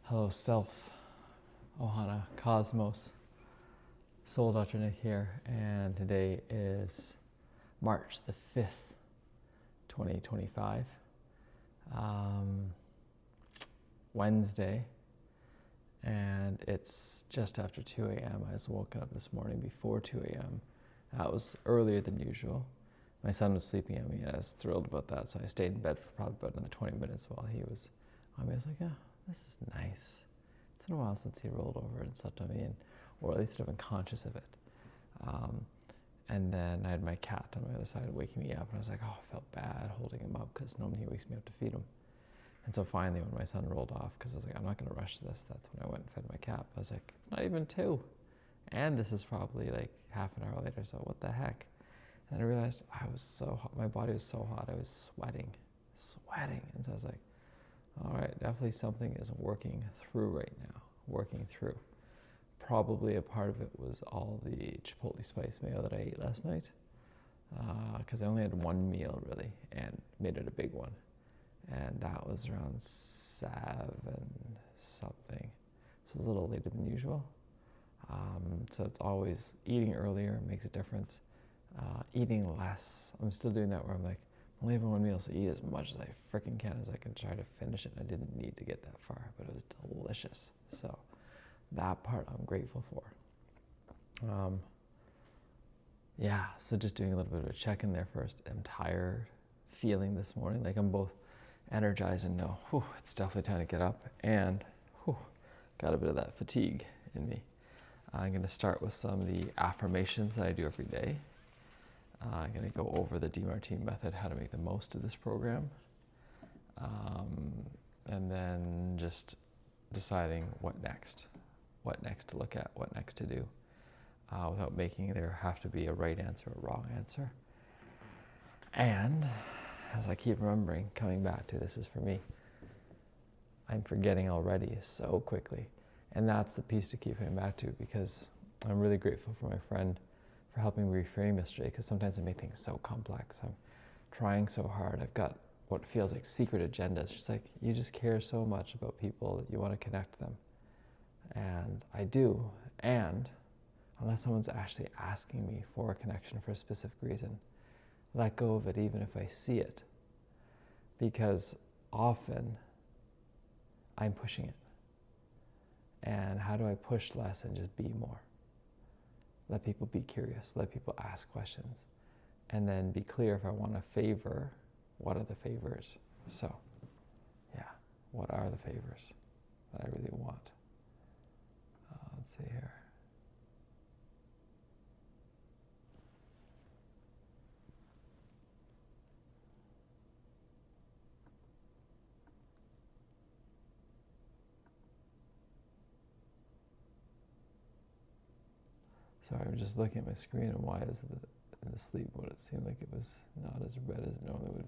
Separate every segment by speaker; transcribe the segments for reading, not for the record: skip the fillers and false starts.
Speaker 1: Hello, Self, Ohana, Cosmos, Soul Dr. Nick here, and today is March the 5th, 2025, Wednesday, and it's just after 2 a.m. I was woken up this morning before 2 a.m. That was earlier than usual. My son was sleeping at me, and I was thrilled about that, so I stayed in bed for probably about another 20 minutes while he was on me. I was like, oh, this is nice. It's been a while since he rolled over and slept on me, or at least I've been conscious of it. And then I had my cat on my other side waking me up, and I was like, oh, I felt bad holding him up because normally he wakes me up to feed him. And so finally, when my son rolled off, because I was like, I'm not going to rush this, that's when I went and fed my cat. I was like, it's not even 2. And this is probably like half an hour later, so what the heck? And I realized I was so hot, my body was so hot, I was sweating. And so I was like, all right, definitely something isn't working through right now, Probably a part of it was all the chipotle spice mayo that I ate last night, because I only had one meal really, and made it a big one. And that was around 7 something, so it was a little later than usual. So it's always eating earlier makes a difference. Eating less. I'm still doing that where I'm like, I'm only having one meal, so eat as much as I freaking can as I can try to finish it. I didn't need to get that far, but it was delicious. So that part I'm grateful for. So just doing a little bit of a check-in there first. I'm tired, feeling this morning like I'm both energized and know, it's definitely time to get up, and got a bit of that fatigue in me. I'm going to start with some of the affirmations that I do every day. I'm going to go over the DeMartine method, how to make the most of this program, and then just deciding what next to look at, what next to do, without making there have to be a right answer or a wrong answer. And as I keep remembering, coming back to this is for me, I'm forgetting already so quickly. And that's the piece to keep coming back to, because I'm really grateful for my friend for helping me reframe yesterday, because sometimes I make things so complex. I'm trying so hard. I've got what feels like secret agendas. Just like, you just care so much about people that you want to connect them. And I do. And unless someone's actually asking me for a connection for a specific reason, let go of it even if I see it. Because often I'm pushing it. And how do I push less and just be more? Let people be curious, let people ask questions, and then be clear if I want a favor, what are the favors? So, what are the favors that I really want? Let's see here. Sorry, I'm just looking at my screen, and why is it in the sleep mode? It seemed like it was not as red as it normally would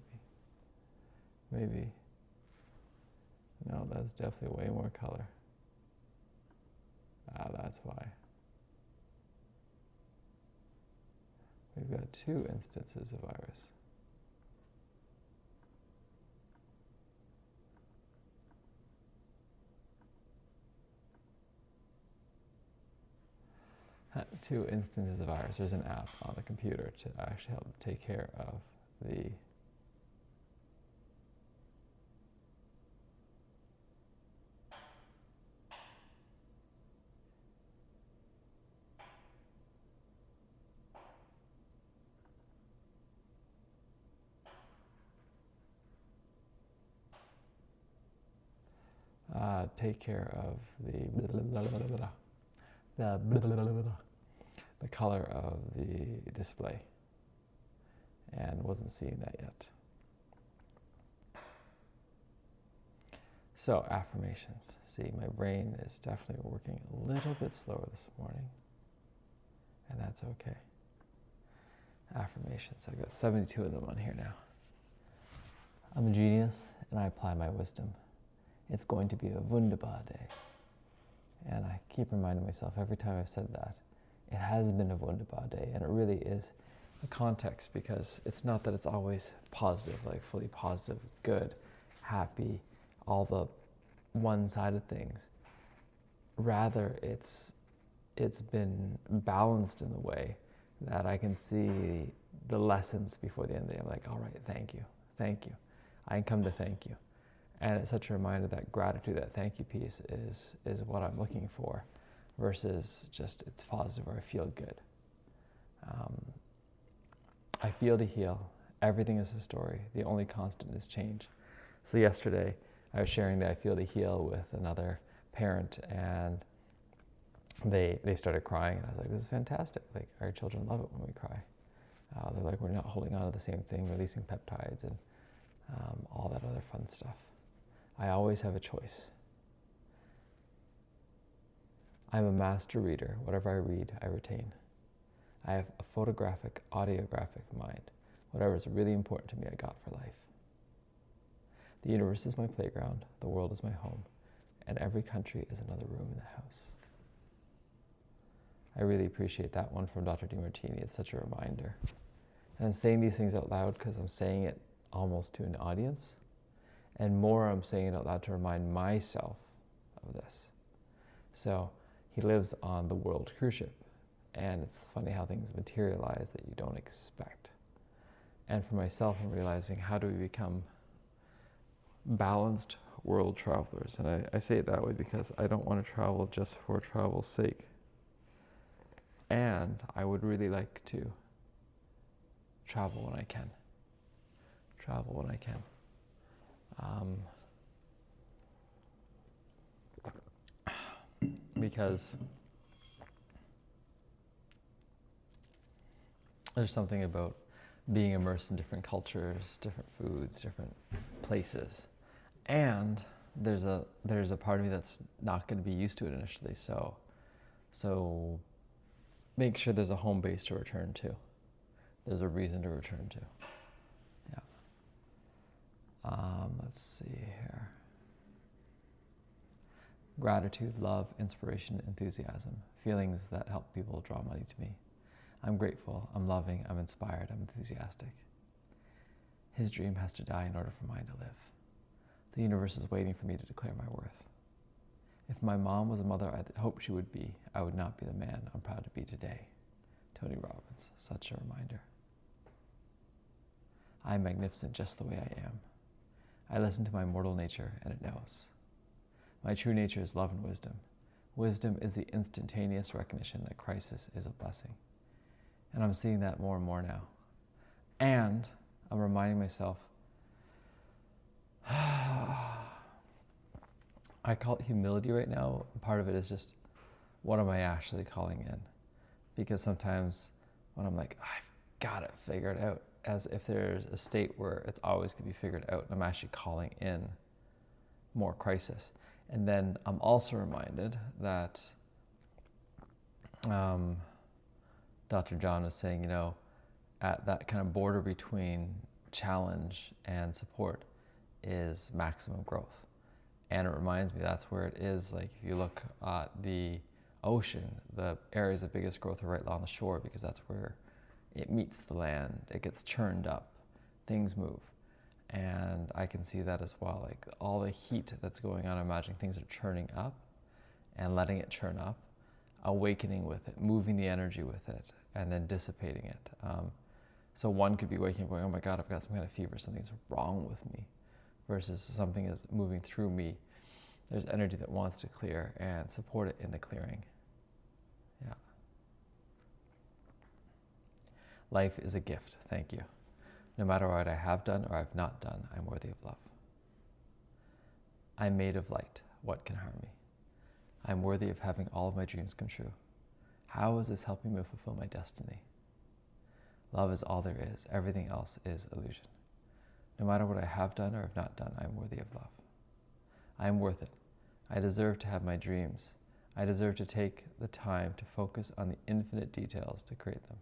Speaker 1: be. Maybe. No, that's definitely way more color. That's why. We've got 2 instances of iris. Two instances of iris. There's an app on the computer to actually help take care of the the color of the display, and wasn't seeing that yet. So affirmations. See, my brain is definitely working a little bit slower this morning, and that's okay. Affirmations. I've got 72 of them on here now. I'm a genius, and I apply my wisdom. It's going to be a wunderbar day. And I keep reminding myself every time I've said that, it has been a wunderbar day, and it really is a context, because it's not that it's always positive, like fully positive, good, happy, all the one side of things. Rather, it's been balanced in the way that I can see the lessons before the end of the day. I'm like, all right, thank you. I come to thank you. And it's such a reminder that gratitude, that thank you piece is what I'm looking for, versus just it's positive or I feel good. I feel to heal. Everything is a story. The only constant is change. So yesterday, I was sharing that I feel to heal with another parent, and they started crying, and I was like, this is fantastic. Like, our children love it when we cry. They're like, we're not holding on to the same thing, releasing peptides and all that other fun stuff. I always have a choice. I'm a master reader. Whatever I read, I retain. I have a photographic, audiographic mind. Whatever is really important to me, I got for life. The universe is my playground, the world is my home, and every country is another room in the house. I really appreciate that one from Dr. Demartini. It's such a reminder. And I'm saying these things out loud because I'm saying it almost to an audience. And more, I'm saying it out loud to remind myself of this. So he lives on the World cruise ship. And it's funny how things materialize that you don't expect. And for myself, I'm realizing, how do we become balanced world travelers? And I say it that way because I don't want to travel just for travel's sake. And I would really like to travel when I can. Because there's something about being immersed in different cultures, different foods, different places. And there's a part of me that's not going to be used to it initially. So make sure there's a home base to return to. There's a reason to return to. Yeah. Let's see here. Gratitude, love, inspiration, enthusiasm. Feelings that help people draw money to me. I'm grateful, I'm loving, I'm inspired, I'm enthusiastic. His dream has to die in order for mine to live. The universe is waiting for me to declare my worth. If my mom was a mother I hoped she would be, I would not be the man I'm proud to be today. Tony Robbins, such a reminder. I am magnificent just the way I am. I listen to my mortal nature and it knows. My true nature is love and wisdom. Wisdom is the instantaneous recognition that crisis is a blessing. And I'm seeing that more and more now. And I'm reminding myself, I call it humility right now. Part of it is just, what am I actually calling in? Because sometimes when I'm like, I've got it figured out, as if there's a state where it's always going to be figured out, and I'm actually calling in more crisis. And then I'm also reminded that Dr. John was saying, at that kind of border between challenge and support is maximum growth. And it reminds me that's where it is. Like, if you look at the ocean, the areas of biggest growth are right along the shore, because that's where it meets the land, it gets churned up, things move. And I can see that as well, like all the heat that's going on, I'm imagining things are churning up and letting it churn up, awakening with it, moving the energy with it, and then dissipating it. So one could be waking up going, oh my God, I've got some kind of fever, something's wrong with me, versus something is moving through me. There's energy that wants to clear, and support it in the clearing. Yeah. Life is a gift, thank you. No matter what I have done or I've not done, I'm worthy of love. I'm made of light. What can harm me? I'm worthy of having all of my dreams come true. How is this helping me fulfill my destiny? Love is all there is. Everything else is illusion. No matter what I have done or have not done, I'm worthy of love. I am worth it. I deserve to have my dreams. I deserve to take the time to focus on the infinite details to create them.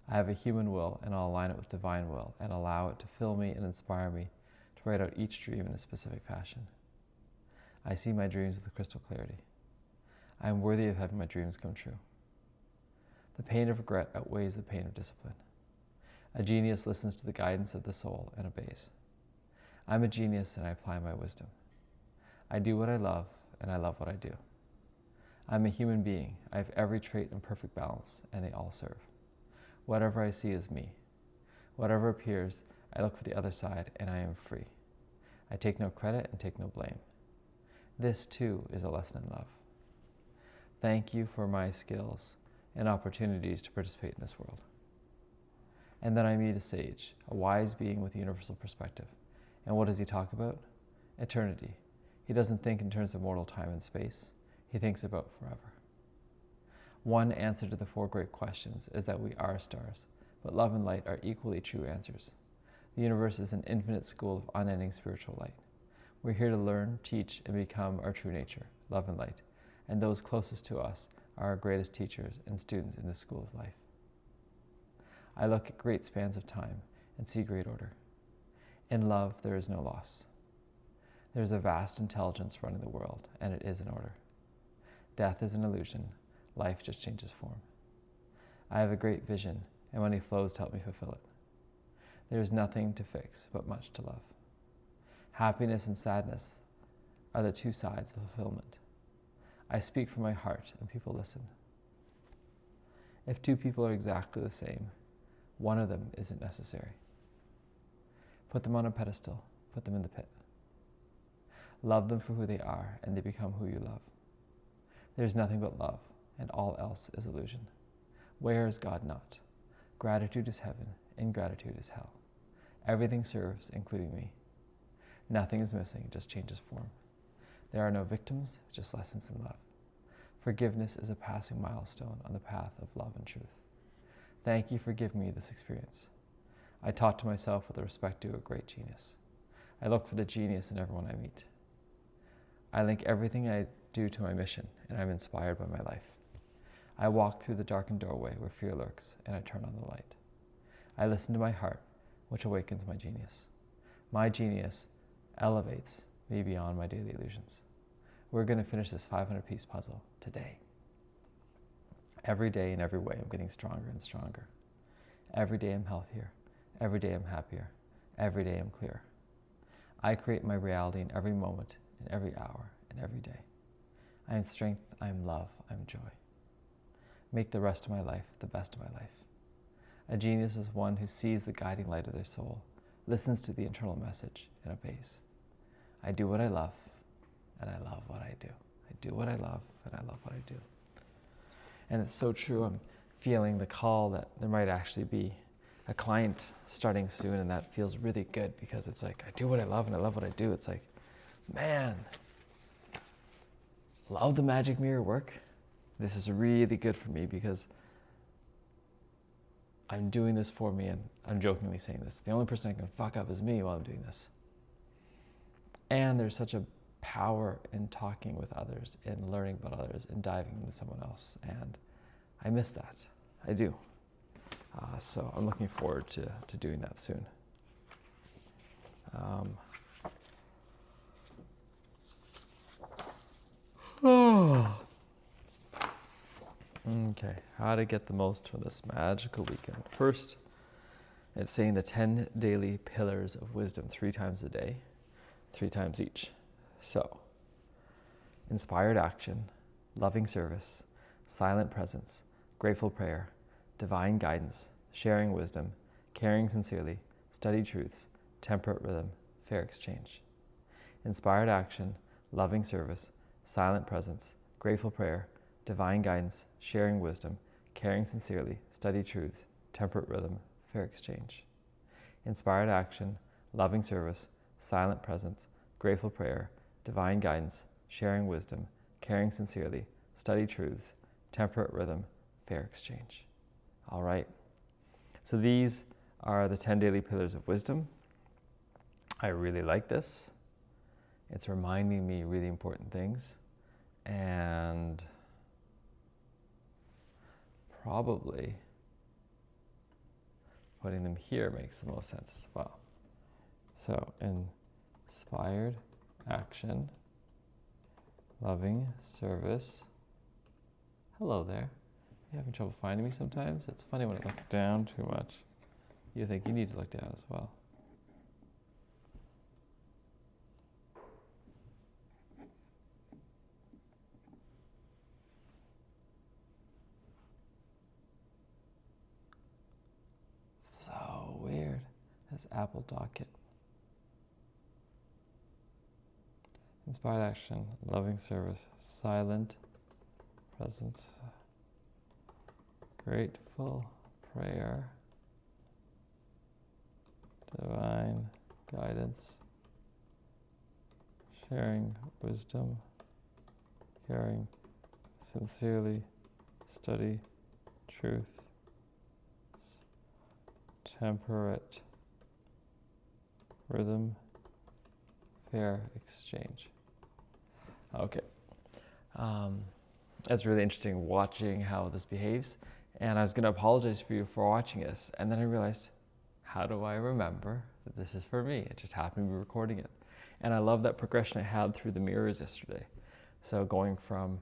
Speaker 1: I have a human will, and I'll align it with divine will and allow it to fill me and inspire me to write out each dream in a specific fashion. I see my dreams with crystal clarity. I am worthy of having my dreams come true. The pain of regret outweighs the pain of discipline. A genius listens to the guidance of the soul and obeys. I'm a genius and I apply my wisdom. I do what I love, and I love what I do. I'm a human being. I have every trait in perfect balance, and they all serve. Whatever I see is me. Whatever appears, I look for the other side, and I am free. I take no credit and take no blame. This, too, is a lesson in love. Thank you for my skills and opportunities to participate in this world. And then I meet a sage, a wise being with a universal perspective. And what does he talk about? Eternity. He doesn't think in terms of mortal time and space. He thinks about forever. One answer to the four great questions is that we are stars, but love and light are equally true answers. The universe is an infinite school of unending spiritual light. We're here to learn, teach, and become our true nature, love and light, and those closest to us are our greatest teachers and students in this school of life. I look at great spans of time and see great order. In love, there is no loss. There is a vast intelligence running the world, and it is in order. Death is an illusion. Life just changes form. I have a great vision, and money flows to help me fulfill it. There is nothing to fix, but much to love. Happiness and sadness are the two sides of fulfillment. I speak from my heart, and people listen. If two people are exactly the same, one of them isn't necessary. Put them on a pedestal, put them in the pit. Love them for who they are, and they become who you love. There is nothing but love, and all else is illusion. Where is God not? Gratitude is heaven, ingratitude is hell. Everything serves, including me. Nothing is missing, just changes form. There are no victims, just lessons in love. Forgiveness is a passing milestone on the path of love and truth. Thank you for giving me this experience. I talk to myself with respect to a great genius. I look for the genius in everyone I meet. I link everything I do to my mission, and I'm inspired by my life. I walk through the darkened doorway where fear lurks, and I turn on the light. I listen to my heart, which awakens my genius. My genius elevates me beyond my daily illusions. We're going to finish this 500-piece puzzle today. Every day in every way, I'm getting stronger and stronger. Every day I'm healthier. Every day I'm happier. Every day I'm clearer. I create my reality in every moment, in every hour, and every day. I am strength, I am love, I am joy. Make the rest of my life the best of my life. A genius is one who sees the guiding light of their soul, listens to the internal message, and obeys. I do what I love, and I love what I do. I do what I love, and I love what I do. And it's so true. I'm feeling the call that there might actually be a client starting soon, and that feels really good because it's like, I do what I love, and I love what I do. It's like, man, love the magic mirror work. This is really good for me because I'm doing this for me, and I'm jokingly saying this. The only person I can fuck up is me while I'm doing this. And there's such a power in talking with others, in learning about others, in diving into someone else. And I miss that. I do. So I'm looking forward to doing that soon. Okay, how to get the most from this magical weekend. First, it's saying the 10 daily pillars of wisdom 3 times a day, 3 times each. So, inspired action, loving service, silent presence, grateful prayer, divine guidance, sharing wisdom, caring sincerely, studied truths, temperate rhythm, fair exchange. Inspired action, loving service, silent presence, grateful prayer, divine guidance, sharing wisdom, caring sincerely, studied truths, temperate rhythm, fair exchange. Inspired action, loving service, silent presence, grateful prayer, divine guidance, sharing wisdom, caring sincerely, studied truths, temperate rhythm, fair exchange. All right. So these are the 10 daily pillars of wisdom. I really like this. It's reminding me really important things. And probably putting them here makes the most sense as well. So, inspired action, loving service. Hello there. You having trouble finding me sometimes? It's funny when I look down too much. You think you need to look down as well. as Apple Docket. Inspired action, loving service, silent presence, grateful prayer, divine guidance, sharing wisdom, caring, sincerely, study, truth, temperate, rhythm, fair exchange. Okay. It's really interesting watching how this behaves. And I was going to apologize for you for watching this. And then I realized, how do I remember that this is for me? It just happened to be recording it. And I love that progression I had through the mirrors yesterday. So going from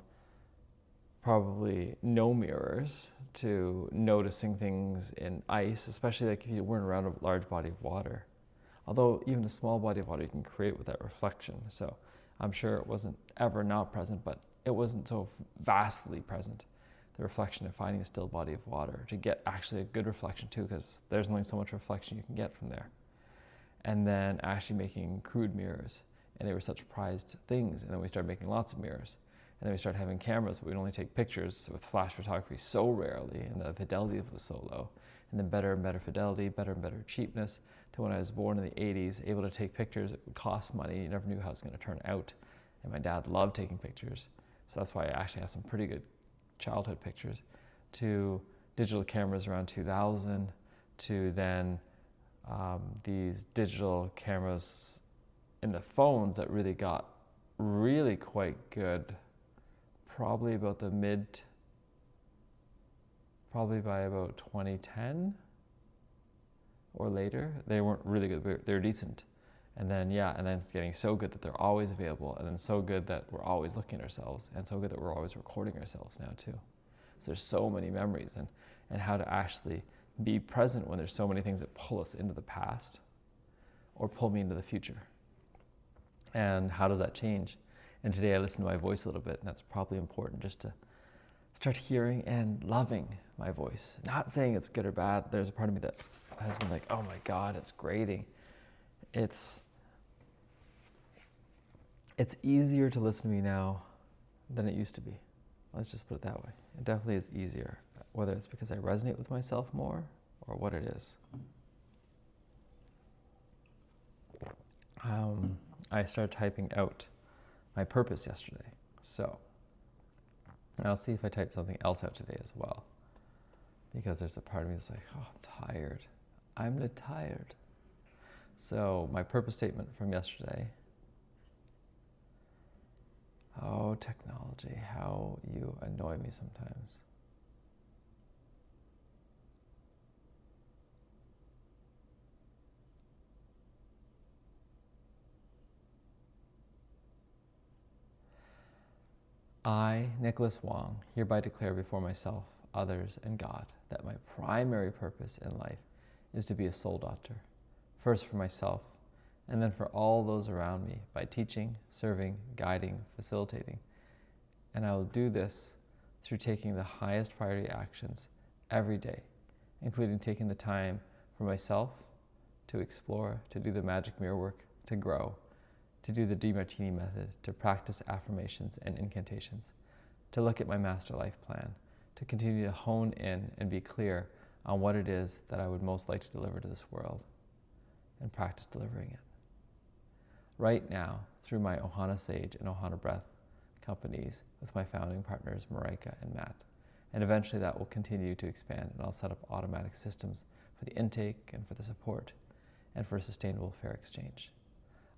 Speaker 1: probably no mirrors to noticing things in ice, especially like if you weren't around a large body of water. Although even a small body of water you can create with that reflection. So I'm sure it wasn't ever not present, but it wasn't so vastly present, the reflection of finding a still body of water, to get actually a good reflection too, because there's only so much reflection you can get from there. And then actually making crude mirrors, and they were such prized things. And then we started making lots of mirrors. And then we started having cameras, but we'd only take pictures with flash photography so rarely, and the fidelity was so low. And then better and better fidelity, better and better cheapness, to when I was born in the 80s, able to take pictures. It would cost money. You never knew how it was going to turn out. And my dad loved taking pictures. So that's why I actually have some pretty good childhood pictures, to digital cameras around 2000, to then these digital cameras in the phones that really got really quite good, probably by about 2010 or later. They weren't really good, but they're decent. And then it's getting so good that they're always available, and then so good that we're always looking at ourselves, and so good that we're always recording ourselves now too. So there's so many memories, and how to actually be present when there's so many things that pull us into the past or pull me into the future. And how does that change? And today I listened to my voice a little bit, and that's probably important, just to start hearing and loving my voice. Not saying it's good or bad. There's a part of me that has been like, oh my God, it's grating. It's easier to listen to me now than it used to be. Let's just put it that way. It definitely is easier, whether it's because I resonate with myself more or what it is. I started typing out my purpose yesterday. So I'll see if I type something else out today as well, because there's a part of me that's like, oh, I'm tired. I'm tired. So my purpose statement from yesterday. Oh, technology, how you annoy me sometimes. I, Nicholas Wong, hereby declare before myself, others, and God that my primary purpose in life is to be a soul doctor, first for myself, and then for all those around me, by teaching, serving, guiding, facilitating. And I will do this through taking the highest priority actions every day, including taking the time for myself to explore, to do the magic mirror work, to grow, to do the DeMartini method, to practice affirmations and incantations, to look at my master life plan, to continue to hone in and be clear on what it is that I would most like to deliver to this world, and practice delivering it. Right now, through my Ohana Sage and Ohana Breath companies with my founding partners, Marika and Matt. And eventually that will continue to expand, and I'll set up automatic systems for the intake and for the support and for a sustainable fair exchange.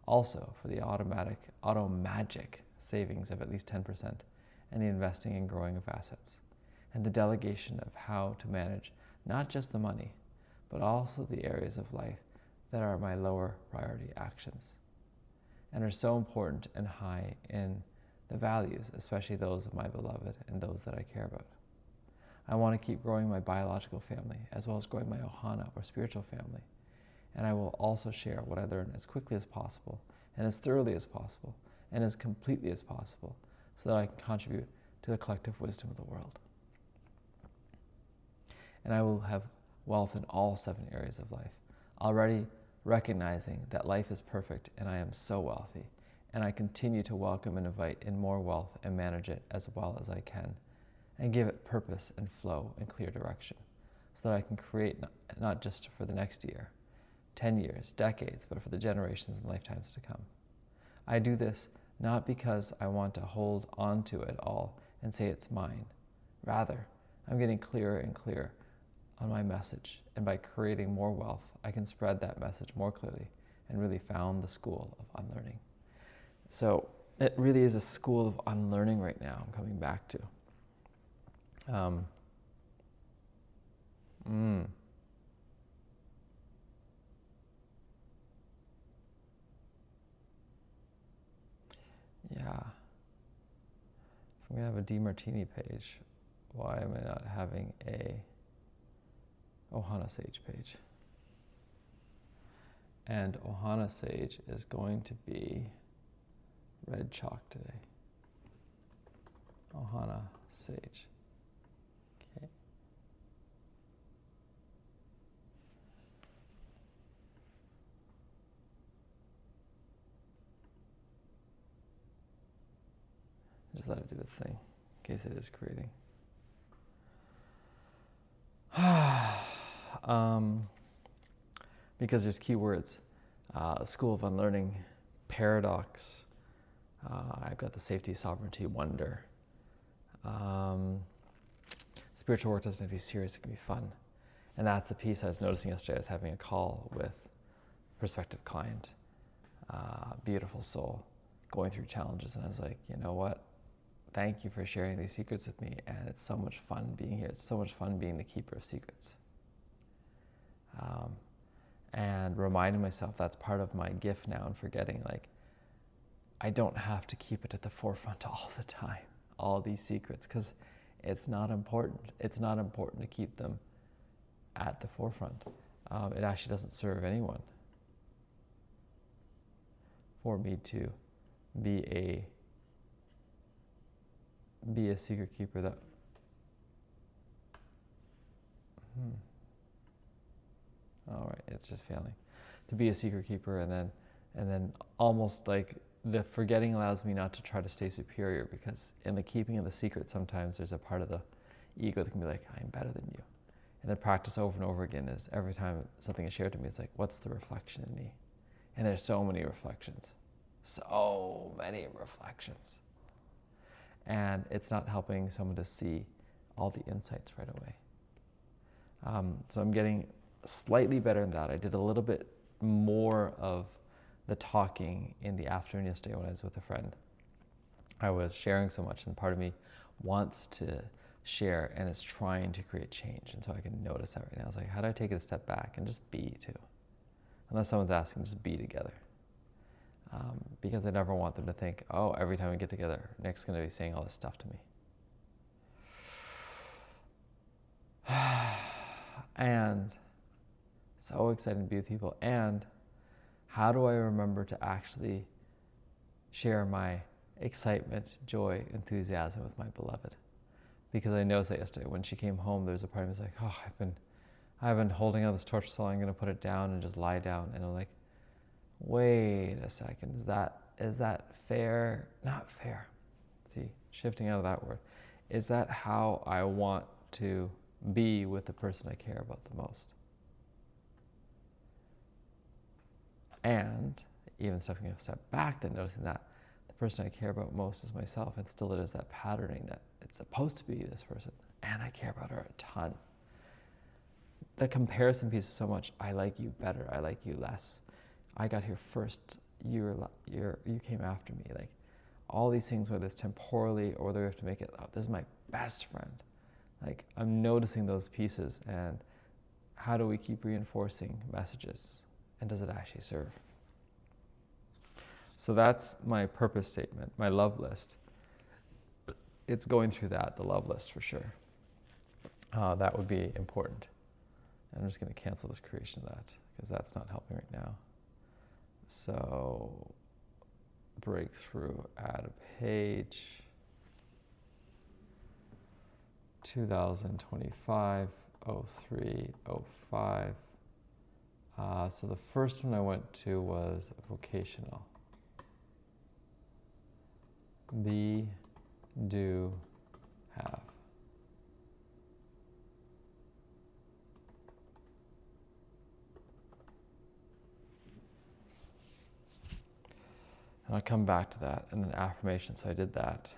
Speaker 1: Also for the auto magic savings of at least 10% and the investing and growing of assets, and the delegation of how to manage not just the money, but also the areas of life that are my lower priority actions and are so important and high in the values, especially those of my beloved and those that I care about. I want to keep growing my biological family as well as growing my Ohana or spiritual family. And I will also share what I learn as quickly as possible and as thoroughly as possible and as completely as possible so that I can contribute to the collective wisdom of the world. And I will have wealth in all 7 areas of life. Already, recognizing that life is perfect and I am so wealthy, and I continue to welcome and invite in more wealth and manage it as well as I can, and give it purpose and flow and clear direction, so that I can create not just for the next year, 10 years, decades, but for the generations and lifetimes to come. I do this not because I want to hold on to it all and say it's mine. Rather, I'm getting clearer and clearer on my message, and by creating more wealth, I can spread that message more clearly and really found the school of unlearning. So it really is a school of unlearning right now I'm coming back to. Yeah. If I'm going to have a DeMartini page, why am I not having a Ohana Sage page? And Ohana Sage is going to be red chalk today. Ohana Sage. Okay. Just let it do its thing, in case it is creating. Because there's keywords. School of Unlearning, Paradox. I've got the Safety, Sovereignty, Wonder. Spiritual work doesn't have to be serious, it can be fun. And that's the piece I was noticing yesterday. I was having a call with a prospective client, beautiful soul, going through challenges. And I was like, you know what? Thank you for sharing these secrets with me. And it's so much fun being here. It's so much fun being the keeper of secrets. And reminding myself that's part of my gift now, and forgetting, like, I don't have to keep it at the forefront all the time, all these secrets, because it's not important. It's not important to keep them at the forefront. It actually doesn't serve anyone for me to be a secret keeper that all right, it's just failing. To be a secret keeper, and then almost like the forgetting allows me not to try to stay superior, because in the keeping of the secret, sometimes there's a part of the ego that can be like, I'm better than you. And the practice over and over again is every time something is shared to me, it's like, what's the reflection in me? And there's so many reflections. So many reflections. And it's not helping someone to see all the insights right away. So I'm getting slightly better in that. I did a little bit more of the talking in the afternoon yesterday when I was with a friend. I was sharing so much, and part of me wants to share and is trying to create change. And so I can notice that right now. I was like, how do I take it a step back and just be too? Unless someone's asking, just be together. Because I never want them to think, oh, every time we get together, Nick's going to be saying all this stuff to me. And so excited to be with people. And how do I remember to actually share my excitement, joy, enthusiasm with my beloved? Because I noticed that yesterday when she came home, there was a part of me that's like, oh, I've been holding on this torch, so I'm going to put it down and just lie down. And I'm like, wait a second, is that fair? Not fair. See, shifting out of that word. Is that how I want to be with the person I care about the most? And even stepping a step back, then noticing that the person I care about most is myself, and still it is that patterning that it's supposed to be this person, and I care about her a ton. The comparison piece is so much, I like you better, I like you less. I got here first, you came after me. Like, all these things, whether it's temporally or whether we have to make it, oh, this is my best friend. Like, I'm noticing those pieces, and how do we keep reinforcing messages? And does it actually serve? So that's my purpose statement, my love list. It's going through that, the love list for sure. That would be important. I'm just going to cancel this creation of that, because that's not helping right now. So, breakthrough, add a page, 2025, 03, 05. So the first one I went to was vocational. Be, do, have. And I'll come back to that. And then affirmation, so I did that.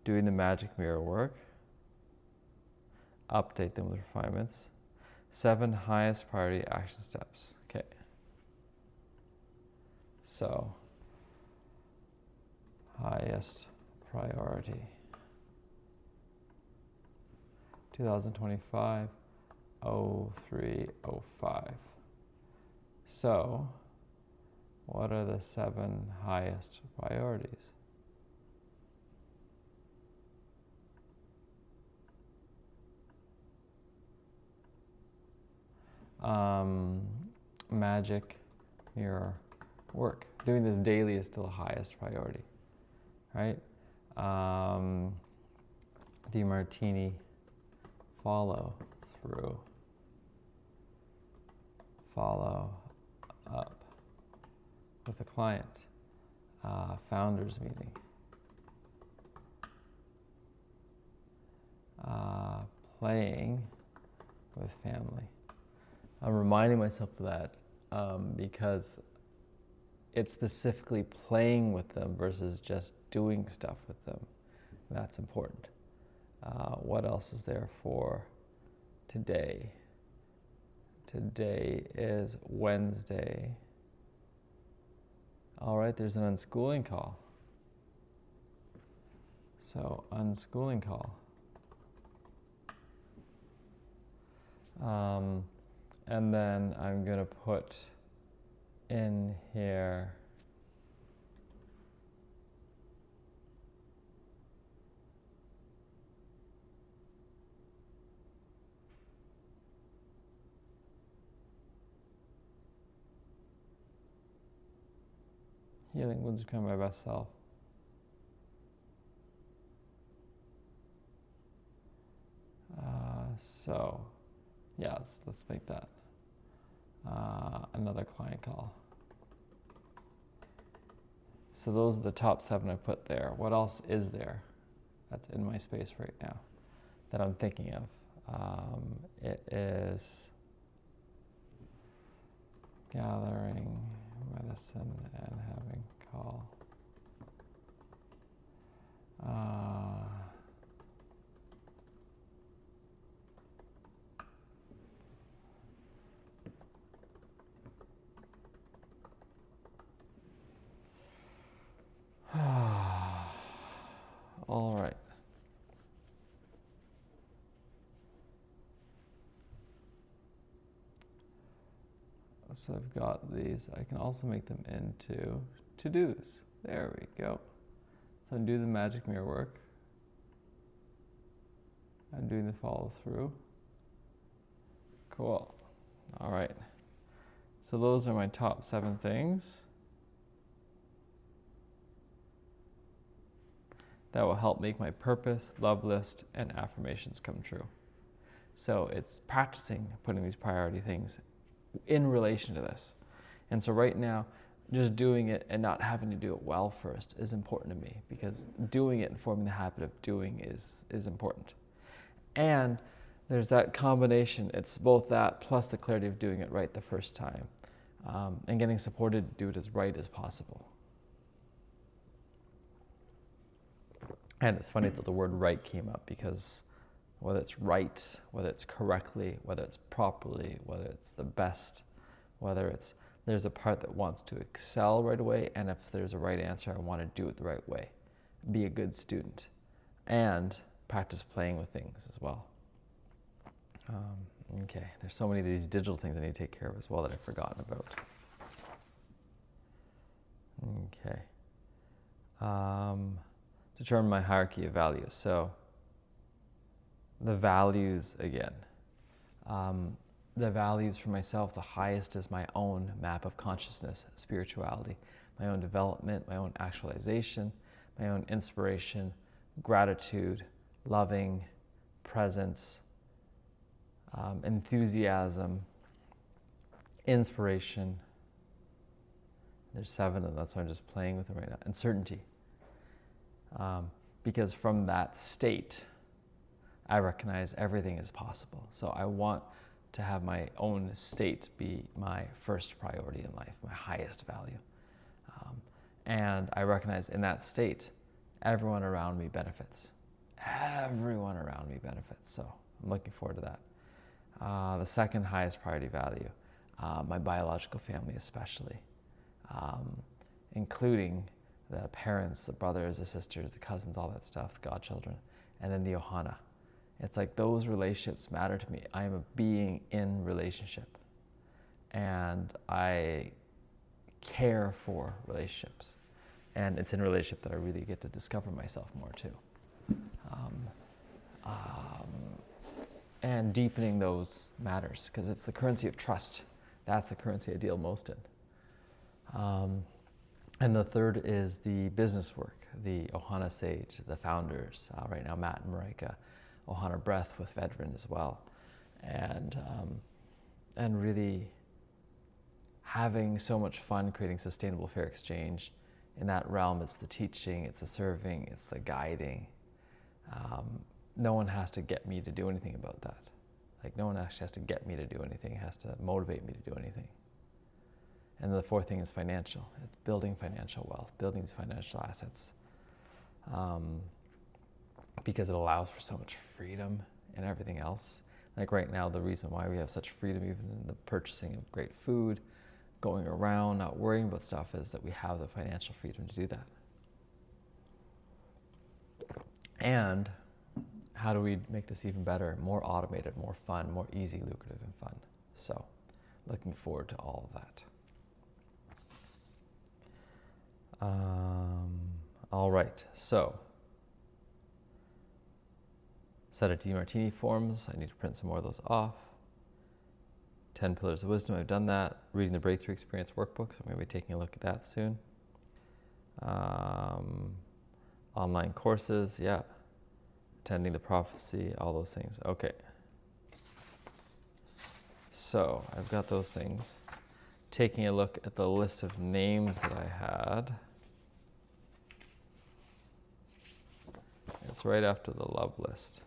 Speaker 1: Doing the magic mirror work. Update them with refinements. 7 highest priority action steps. Okay. So, highest priority. 2025, 0305. So, what are the 7 highest priorities? Magic mirror work. Doing this daily is still the highest priority, right? DeMartini follow through. Follow up with a client. Founders meeting. Playing with family. I'm reminding myself of that because it's specifically playing with them versus just doing stuff with them. That's important. What else is there for today? Today is Wednesday. All right, there's an unschooling call. So, unschooling call. And then I'm going to put in here healing wounds become my best self. So, yeah, let's make that another client call. So those are the top 7 I put there. What else is there that's in my space right now that I'm thinking of? It is gathering medicine and having call. All right. So I've got these. I can also make them into to-dos. There we go. So I'm doing the magic mirror work. I'm doing the follow through. Cool. All right. So those are my top 7 things that will help make my purpose, love list, and affirmations come true. So it's practicing putting these priority things in relation to this. And so right now, just doing it and not having to do it well first is important to me, because doing it and forming the habit of doing is important. And there's that combination. It's both that plus the clarity of doing it right the first time, and getting supported to do it as right as possible. And it's funny that the word right came up, because whether it's right, whether it's correctly, whether it's properly, whether it's the best, whether it's there's a part that wants to excel right away, and if there's a right answer, I want to do it the right way. Be a good student. And practice playing with things as well. Okay, there's so many of these digital things I need to take care of as well that I've forgotten about. Okay. Determine my hierarchy of values. So the values again. The values for myself, the highest is my own map of consciousness, spirituality, my own development, my own actualization, my own inspiration, gratitude, loving, presence, enthusiasm, inspiration. There's 7 of them, that's why I'm just playing with them right now. And certainty. Because from that state, I recognize everything is possible. So I want to have my own state be my first priority in life, my highest value. And I recognize in that state, everyone around me benefits. Everyone around me benefits. So I'm looking forward to that. The second highest priority value, my biological family especially, including the parents, the brothers, the sisters, the cousins, all that stuff, the godchildren, and then the ohana. It's like those relationships matter to me. I am a being in relationship, and I care for relationships. And it's in a relationship that I really get to discover myself more too. And deepening those matters, because it's the currency of trust. That's the currency I deal most in. And the third is the business work, the Ohana Sage, the founders, right now Matt and Marika, Ohana Breath with Vedran as well. And really having so much fun creating sustainable fair exchange. In that realm, it's the teaching, it's the serving, it's the guiding. No one has to get me to do anything about that. Like, no one actually has to get me to do anything, it has to motivate me to do anything. And the fourth thing is financial. It's building financial wealth, building these financial assets. Because it allows for so much freedom and everything else. Like right now, the reason why we have such freedom even in the purchasing of great food, going around, not worrying about stuff, is that we have the financial freedom to do that. And how do we make this even better, more automated, more fun, more easy, lucrative, and fun? So, looking forward to all of that. All right, so set of DeMartini forms. I need to print some more of those off. 10 Pillars of Wisdom, I've done that. Reading the Breakthrough Experience workbook, so I'm going to be taking a look at that soon. Online courses, yeah. Attending the Prophecy, all those things. Okay. So I've got those things. Taking a look at the list of names that I had. It's right after the love list.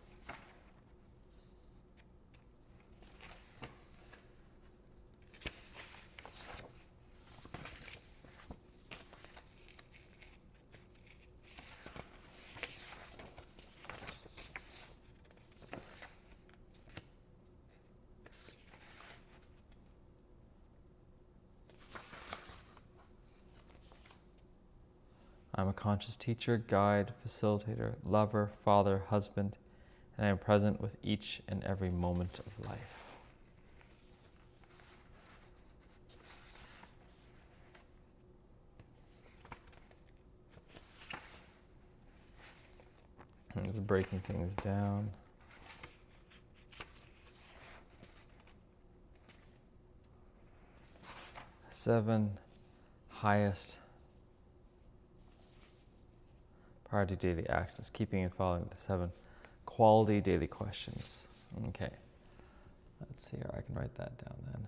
Speaker 1: I'm a conscious teacher, guide, facilitator, lover, father, husband, and I am present with each and every moment of life. And just breaking things down. Seven highest priority daily actions, keeping and following the 7 quality daily questions. Okay, let's see here, I can write that down then.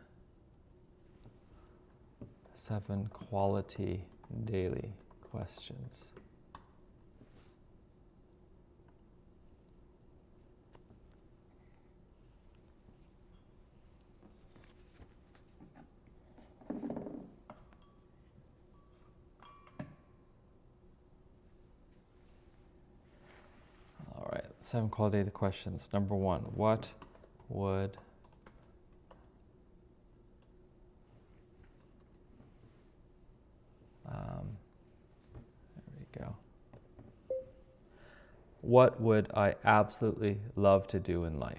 Speaker 1: 7 quality daily questions. All right, 7 quality daily questions. Number 1, what would there we go. What would I absolutely love to do in life?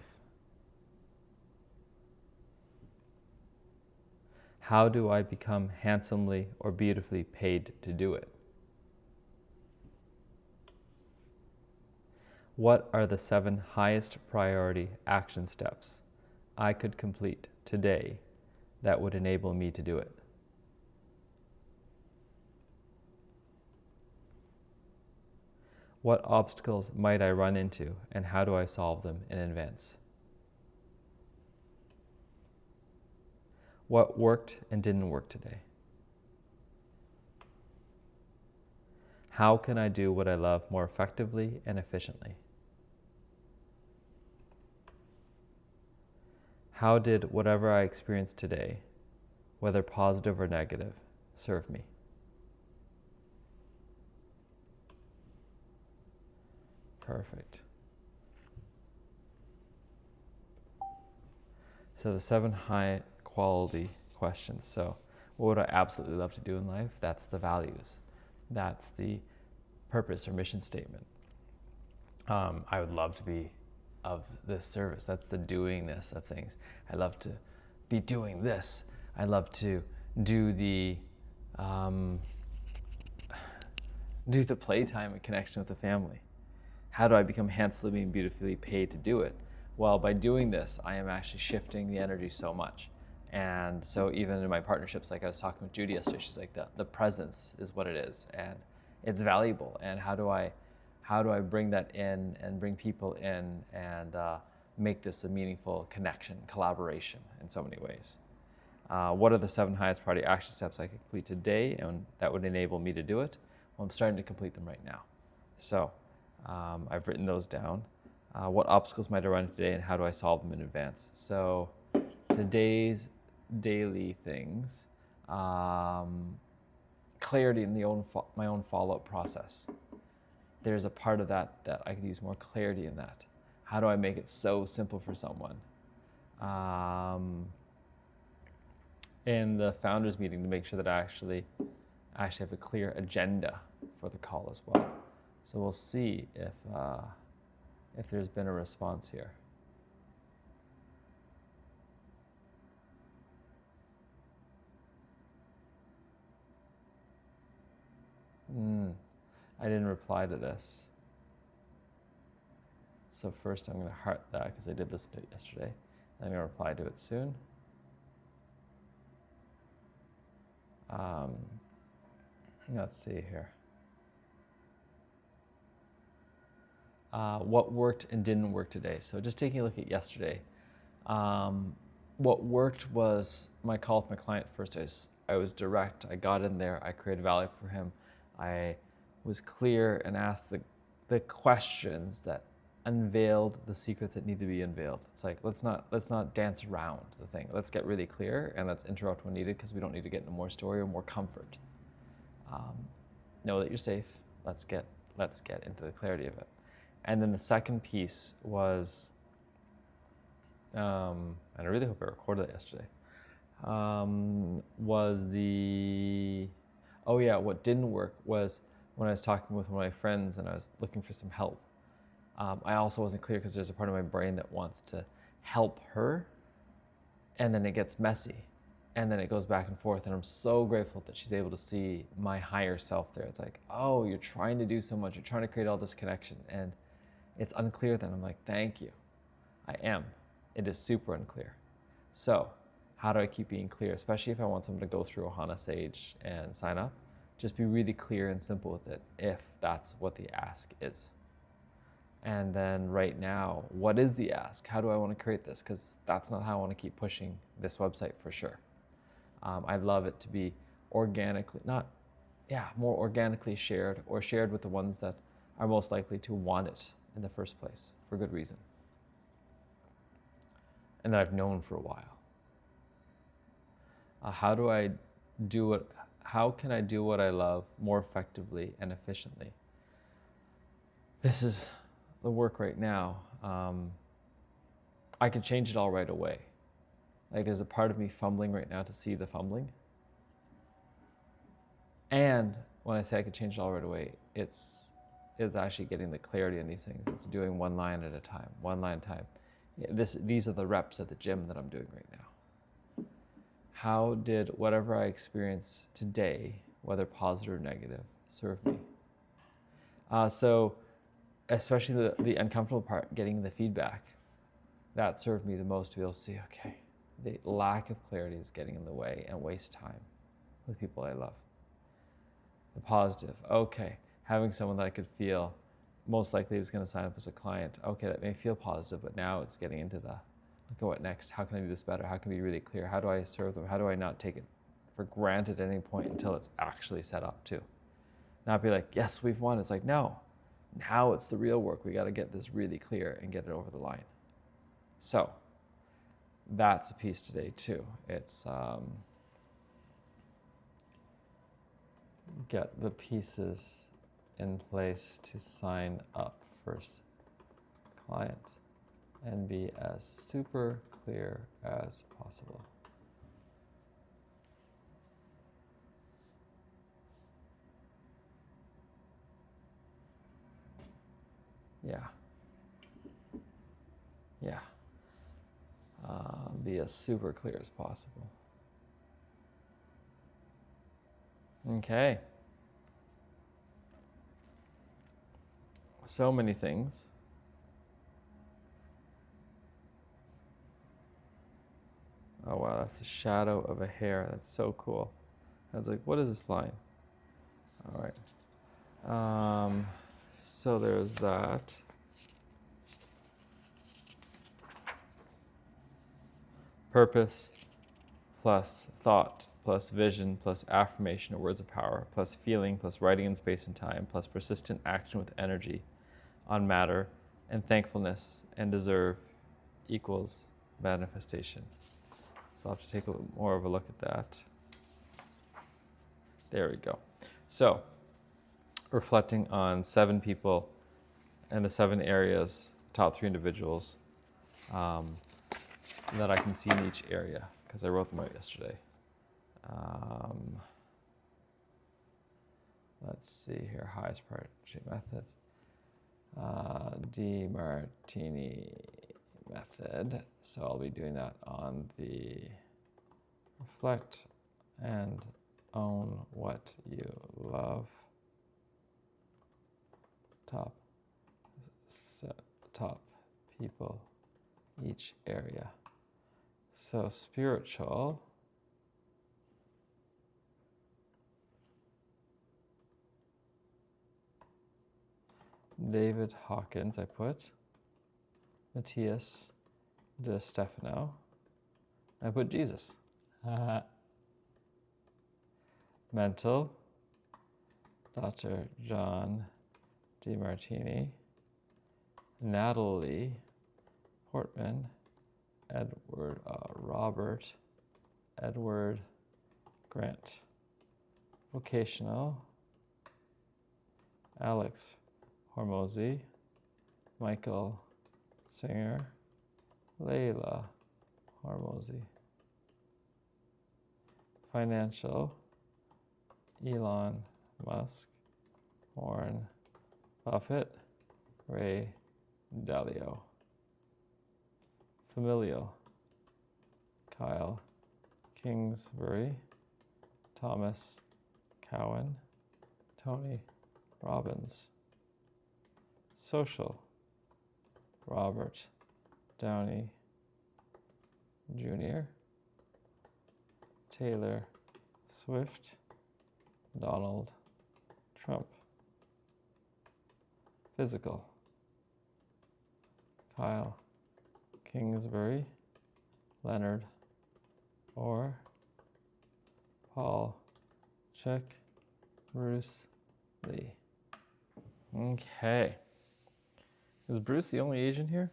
Speaker 1: How do I become handsomely or beautifully paid to do it? What are the 7 highest priority action steps I could complete today that would enable me to do it? What obstacles might I run into, and how do I solve them in advance? What worked and didn't work today? How can I do what I love more effectively and efficiently? How did whatever I experienced today, whether positive or negative, serve me? Perfect. So the 7 high quality questions. So what would I absolutely love to do in life? That's the values. That's the purpose or mission statement. I would love to be of this service. That's the doingness of things. I love to be doing this. I love to do the playtime and connection with the family. How do I become handsomely and beautifully paid to do it? Well, by doing this, I am actually shifting the energy so much. And so even in my partnerships, like I was talking with Judy yesterday, she's like, the presence is what it is, and it's valuable. And how do I bring that in and bring people in and make this a meaningful connection, collaboration in so many ways? What are the 7 highest priority action steps I can complete today and that would enable me to do it? Well, I'm starting to complete them right now. So I've written those down. What obstacles might I run today and how do I solve them in advance? So today's daily things, clarity in my own follow-up process. There's a part of that I could use more clarity in that. How do I make it so simple for someone? In the founders meeting, to make sure that I actually have a clear agenda for the call as well. So we'll see if there's been a response here. I didn't reply to this. So first I'm going to heart that because I did listen to it yesterday. I'm going to reply to it soon. Let's see here. What worked and didn't work today. So just taking a look at yesterday. What worked was my call with my client first. I was direct. I got in there. I created value for him. I was clear and asked the questions that unveiled the secrets that need to be unveiled. It's like, let's not dance around the thing. Let's get really clear and let's interrupt when needed because we don't need to get into more story or more comfort. Know that you're safe. Let's get into the clarity of it. And then the second piece was, and I really hope I recorded that yesterday, what didn't work was when I was talking with one of my friends and I was looking for some help. I also wasn't clear because there's a part of my brain that wants to help her, and then it gets messy, and then it goes back and forth, and I'm so grateful that she's able to see my higher self there. It's like, oh, you're trying to do so much, you're trying to create all this connection, and it's unclear then. I'm like, thank you. I am. It is super unclear. So how do I keep being clear, especially if I want someone to go through Ohana Sage and sign up? Just be really clear and simple with it if that's what the ask is. And then right now, what is the ask? How do I want to create this? Because that's not how I want to keep pushing this website for sure. I'd love it to be more organically shared, or shared with the ones that are most likely to want it in the first place for good reason. And that I've known for a while. How can I do what I love more effectively and efficiently? This is the work right now. I could change it all right away. Like there's a part of me fumbling right now to see the fumbling. And when I say I could change it all right away, it's actually getting the clarity in these things. It's doing one line at a time, one line at a time. These are the reps at the gym that I'm doing right now. How did whatever I experienced today, whether positive or negative, serve me? So especially the uncomfortable part, getting the feedback, that served me the most to be able to see, okay, the lack of clarity is getting in the way and waste time with people I love. The positive, okay, having someone that I could feel most likely is going to sign up as a client. Okay, that may feel positive, but now it's getting into the, Look at what next. How can I do this better? How can I be really clear? How do I serve them? How do I not take it for granted at any point until it's actually set up to? Not be like, yes, we've won. It's like, no, now it's the real work. We got to get this really clear and get it over the line. So that's a piece today too. It's get the pieces in place to sign up first client and be as super clear as possible. Yeah. Yeah. Be as super clear as possible. Okay. So many things. Oh wow, that's the shadow of a hair. That's so cool. I was like, what is this line? All right. So there's that. Purpose plus thought plus vision plus affirmation or words of power plus feeling plus writing in space and time plus persistent action with energy on matter and thankfulness and deserve equals manifestation. So I'll have to take a little more of a look at that. There we go. So reflecting on 7 people and the 7 areas, top 3 individuals that I can see in each area, because I wrote them out yesterday. Let's see here, highest priority methods. Demartini method. So I'll be doing that on the reflect and own what you love. Top people, each area. So spiritual. David Hawkins, I put. Matthias De Stefano. I put Jesus. Mental. Dr. John Demartini. Natalie Portman. Robert Edward Grant. Vocational. Alex Hormozy, Michael Singer, Layla Hormozy. Financial, Elon Musk, Warren Buffett, Ray Dalio. Familial, Kyle Kingsbury, Thomas Cowan, Tony Robbins. Social, Robert Downey Jr., Taylor Swift, Donald Trump. Physical, Kyle Kingsbury, Leonard Orr, Paul Check, Bruce Lee. Okay. Is Bruce the only Asian here?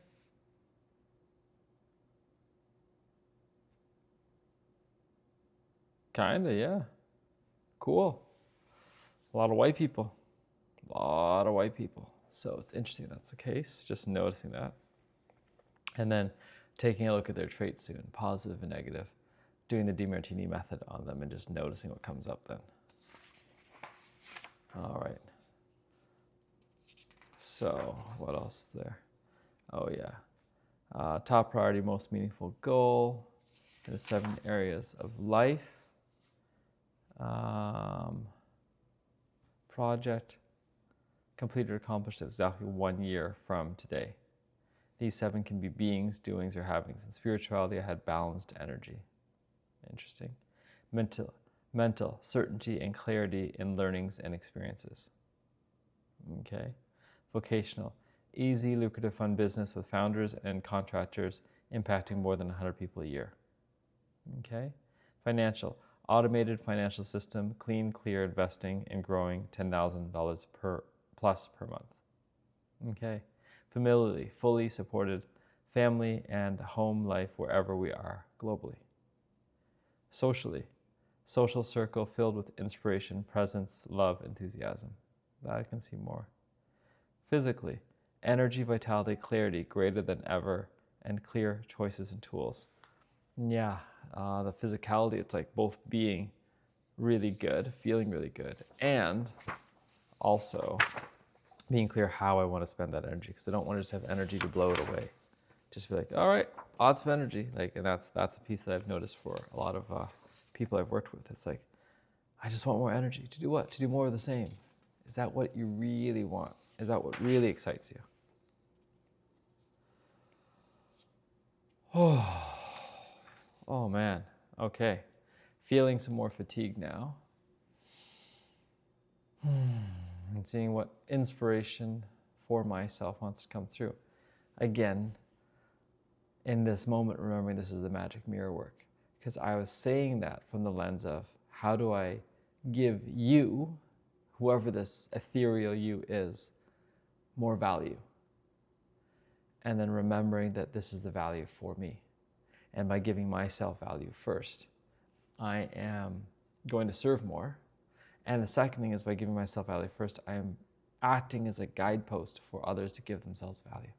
Speaker 1: Kinda, yeah. Cool. A lot of white people. So it's interesting that's the case, just noticing that. And then taking a look at their traits soon, positive and negative, doing the Demartini method on them and just noticing what comes up then. All right. So what else is there? Oh yeah. Top priority, most meaningful goal in the 7 areas of life. Project completed or accomplished exactly 1 year from today. These 7 can be beings, doings, or havings. In spirituality, I had balanced energy. Interesting. Mental, certainty and clarity in learnings and experiences. Okay. Vocational, easy, lucrative, fun business with founders and contractors impacting more than 100 people a year. Okay? Financial, automated financial system, clean, clear investing and growing $10,000 plus per month. Okay? Familiarly, fully supported family and home life wherever we are globally. Socially, social circle filled with inspiration, presence, love, enthusiasm. That I can see more. Physically, energy, vitality, clarity greater than ever, and clear choices and tools. Yeah, the physicality, it's like both being really good, feeling really good, and also being clear how I want to spend that energy, because I don't want to just have energy to blow it away. Just be like, all right, lots of energy. Like, and that's a piece that I've noticed for a lot of people I've worked with. It's like, I just want more energy. To do what? To do more of the same. Is that what you really want? Is that what really excites you? Oh man, okay. Feeling some more fatigue now. And seeing what inspiration for myself wants to come through. Again, in this moment, remembering this is the magic mirror work. Because I was saying that from the lens of, how do I give you, whoever this ethereal you is, more value? And then remembering that this is the value for me. And by giving myself value first, I am going to serve more. And the second thing is, by giving myself value first, I am acting as a guidepost for others to give themselves value.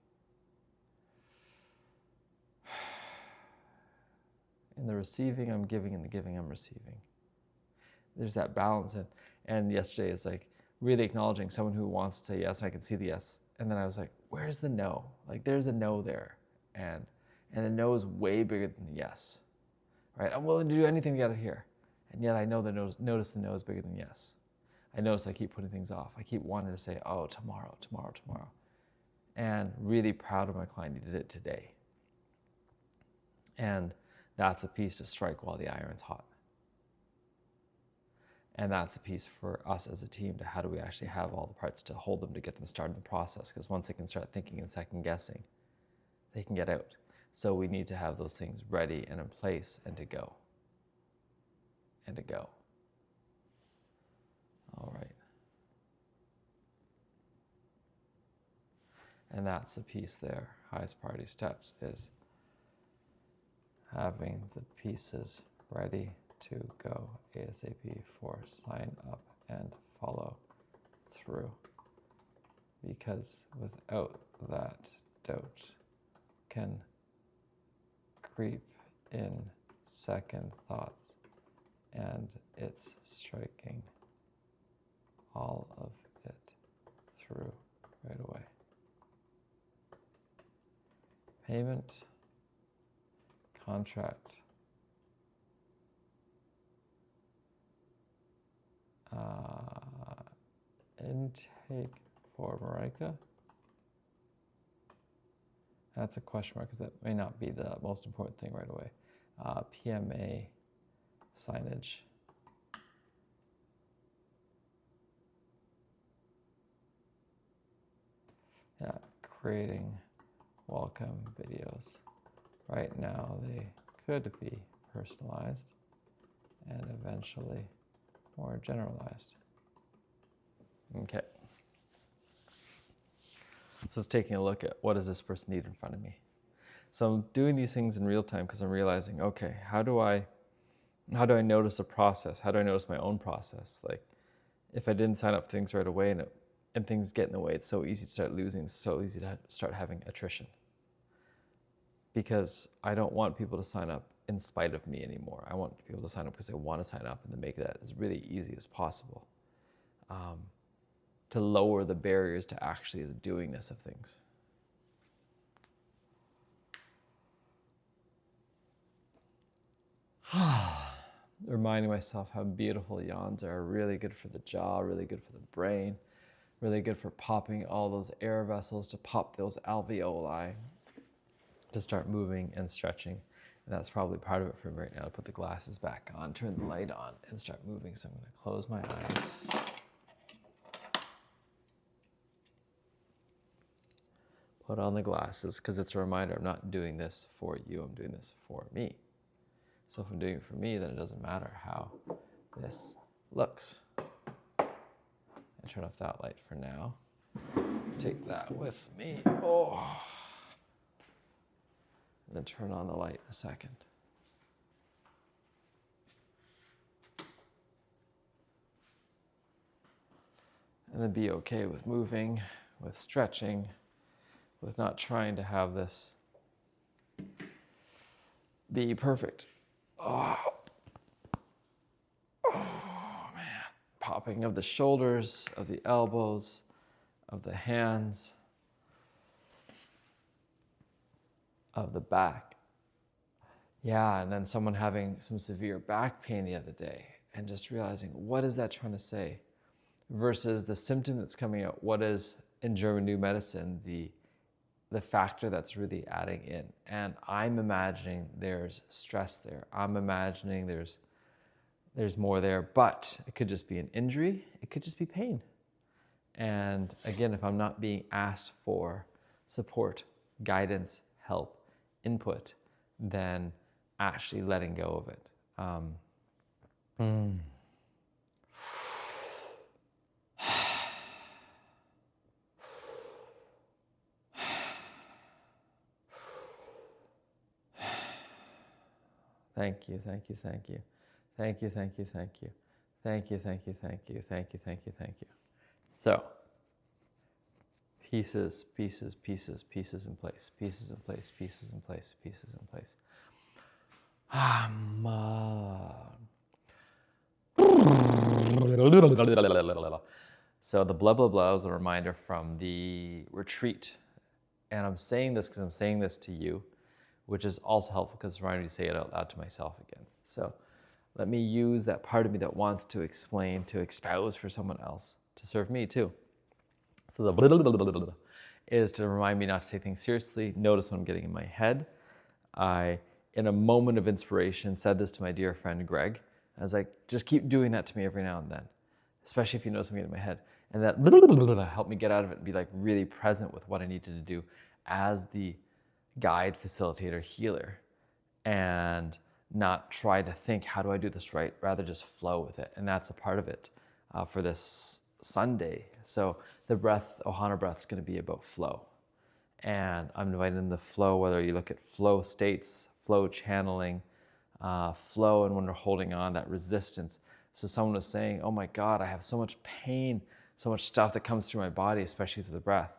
Speaker 1: In the receiving, I'm giving. In the giving, I'm receiving. There's that balance. And yesterday is like really acknowledging someone who wants to say yes. I can see the yes. And then I was like, where's the no? Like, there's a no there. And the no is way bigger than the yes. Right? I'm willing to do anything to get it here. And yet I know that notice the no is bigger than yes. I notice I keep putting things off. I keep wanting to say, oh, tomorrow. And really proud of my client. He did it today. And that's the piece to strike while the iron's hot. And that's the piece for us as a team to, how do we actually have all the parts to hold them, to get them started in the process? Because once they can start thinking and second guessing, they can get out. So we need to have those things ready and in place, and to go. All right. And that's the piece there. Highest priority steps is having the pieces ready to go ASAP for sign up and follow through. Because without that, doubt can creep in, second thoughts, and it's striking all of it through right away. Payment, contract, intake for Marika. That's a question mark, because that may not be the most important thing right away. PMA signage. Yeah, creating welcome videos. Right now they could be personalized and eventually more generalized. Okay. So it's taking a look at, what does this person need in front of me? So I'm doing these things in real time because I'm realizing, okay, how do I notice a process? How do I notice my own process? Like, if I didn't sign up for things right away and things get in the way, it's so easy to start losing, it's so easy to start having attrition. Because I don't want people to sign up in spite of me anymore. I want people to sign up because they want to sign up, and to make that as really easy as possible. To lower the barriers to actually the doingness of things. Reminding myself how beautiful yawns are. Really good for the jaw, really good for the brain, really good for popping all those air vessels, to pop those alveoli, to start moving and stretching. And that's probably part of it for me right now, to put the glasses back on, turn the light on, and start moving. So I'm going to close my eyes. put on the glasses, because it's a reminder I'm not doing this for you, I'm doing this for me. So if I'm doing it for me, then it doesn't matter how this looks. I turn off that light for now. Take that with me. Oh. And then turn on the light in a second. And then be okay with moving, with stretching, with not trying to have this be perfect. Oh, man. Popping of the shoulders, of the elbows, of the hands, of the back. Yeah, and then someone having some severe back pain the other day and just realizing, what is that trying to say? Versus the symptom that's coming out, what is, in German New Medicine, the factor that's really adding in. And I'm imagining there's stress there. I'm imagining there's more there, but it could just be an injury. It could just be pain. And again, if I'm not being asked for support, guidance, help, input, then actually letting go of it. Thank you, thank you, thank you. Thank you, thank you, thank you. Thank you, thank you, thank you, thank you, thank you, thank you. So, pieces, pieces, pieces, pieces in place, pieces in place, pieces in place, pieces in place. So the blah, blah, blah is a reminder from the retreat. And I'm saying this because I'm saying this to you, which is also helpful because it's reminding me to say it out loud to myself again. So let me use that part of me that wants to explain, to espouse for someone else, to serve me too. So the blah, blah, blah, blah, blah, is to remind me not to take things seriously, notice when I'm getting in my head. I, in a moment of inspiration, said this to my dear friend Greg. I was like, just keep doing that to me every now and then, especially if you notice I'm getting in my head. And that helped me get out of it and be like really present with what I needed to do as the guide, facilitator, healer, and not try to think, how do I do this right? Rather just flow with it. And that's a part of it for this Sunday. So the breath, Ohana breath, is going to be about flow. And I'm inviting the flow, whether you look at flow states, flow channeling, flow, and when we're holding on, that resistance. So someone was saying, oh my God, I have so much pain, so much stuff that comes through my body, especially through the breath.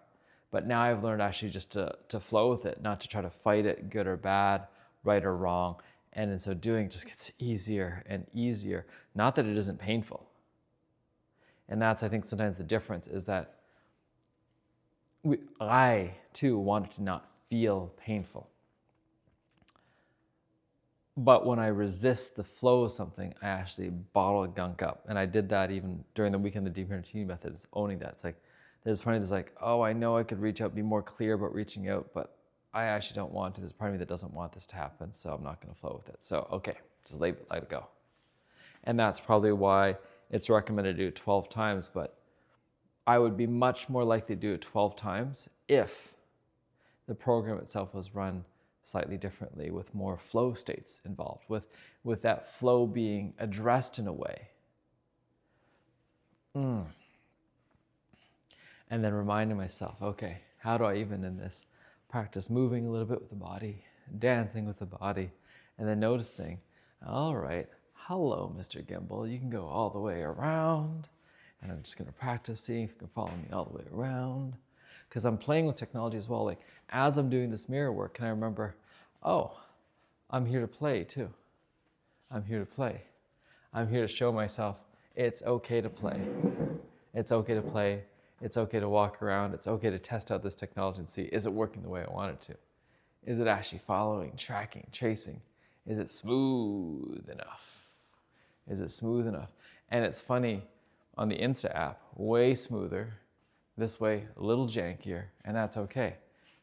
Speaker 1: But now I've learned actually just to flow with it, not to try to fight it, good or bad, right or wrong. And in so doing, it just gets easier and easier. Not that it isn't painful. And that's, I think, sometimes the difference is that I, too, wanted to not feel painful. But when I resist the flow of something, I actually bottle gunk up. And I did that even during the weekend, the Deep Energy Method is owning that. It's like, there's part of me that's like, oh, I know I could reach out, be more clear about reaching out, but I actually don't want to. There's part of me that doesn't want this to happen, so I'm not going to flow with it. So, okay, just let it go. And that's probably why it's recommended to do it 12 times, but I would be much more likely to do it 12 times if the program itself was run slightly differently, with more flow states involved, with that flow being addressed in a way. And then reminding myself, okay, how do I even in this practice moving a little bit with the body, dancing with the body, and then noticing, all right, hello, Mr. Gimbal, you can go all the way around, and I'm just gonna practice seeing if you can follow me all the way around, because I'm playing with technology as well. Like, as I'm doing this mirror work, can I remember, oh, I'm here to play too. I'm here to play. I'm here to show myself it's okay to play. It's okay to play. It's okay to walk around. It's okay to test out this technology and see, is it working the way I want it to? Is it actually following, tracking, tracing? Is it smooth enough? Is it smooth enough? And it's funny, on the Insta app, way smoother. This way, a little jankier, and that's okay.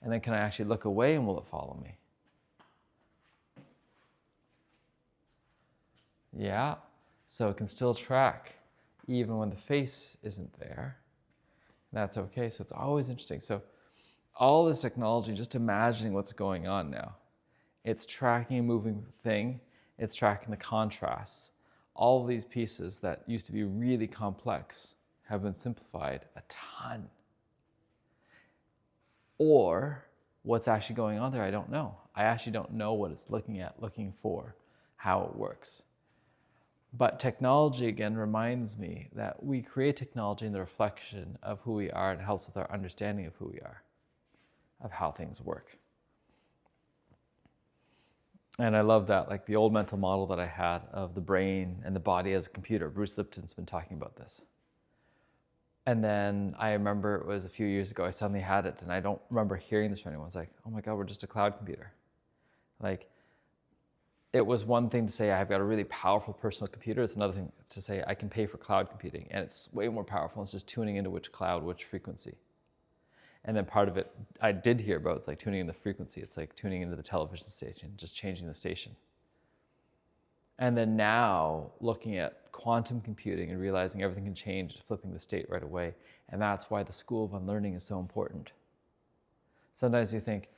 Speaker 1: And then can I actually look away and will it follow me? Yeah, so it can still track even when the face isn't there. That's okay, so it's always interesting. So all this technology, just imagining what's going on now. It's tracking a moving thing. It's tracking the contrasts. All of these pieces that used to be really complex have been simplified a ton. Or what's actually going on there, I don't know. I actually don't know what it's looking for, how it works. But technology, again, reminds me that we create technology in the reflection of who we are and helps with our understanding of who we are, of how things work. And I love that, like the old mental model that I had of the brain and the body as a computer. Bruce Lipton's been talking about this. And then I remember it was a few years ago, I suddenly had it, and I don't remember hearing this from anyone. It's like, oh my God, we're just a cloud computer. Like, it was one thing to say I've got a really powerful personal computer. It's another thing to say I can pay for cloud computing, and it's way more powerful. It's just tuning into which cloud, which frequency. And then part of it I did hear about, it's like tuning in the frequency. It's like tuning into the television station, just changing the station. And then now looking at quantum computing and realizing everything can change, flipping the state right away. And that's why the school of unlearning is so important. Sometimes you think,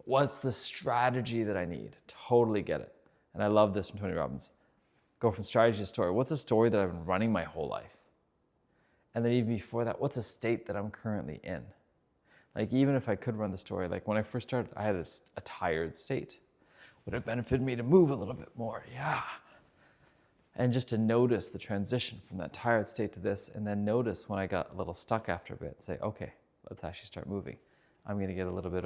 Speaker 1: what's the strategy that I need? Totally get it. And I love this from Tony Robbins. Go from strategy to story. What's a story that I've been running my whole life? And then even before that, what's a state that I'm currently in? Like, even if I could run the story, like when I first started, I had a tired state. Would it benefit me to move a little bit more? Yeah. And just to notice the transition from that tired state to this, and then notice when I got a little stuck after a bit, say, okay, let's actually start moving. I'm going to get a little bit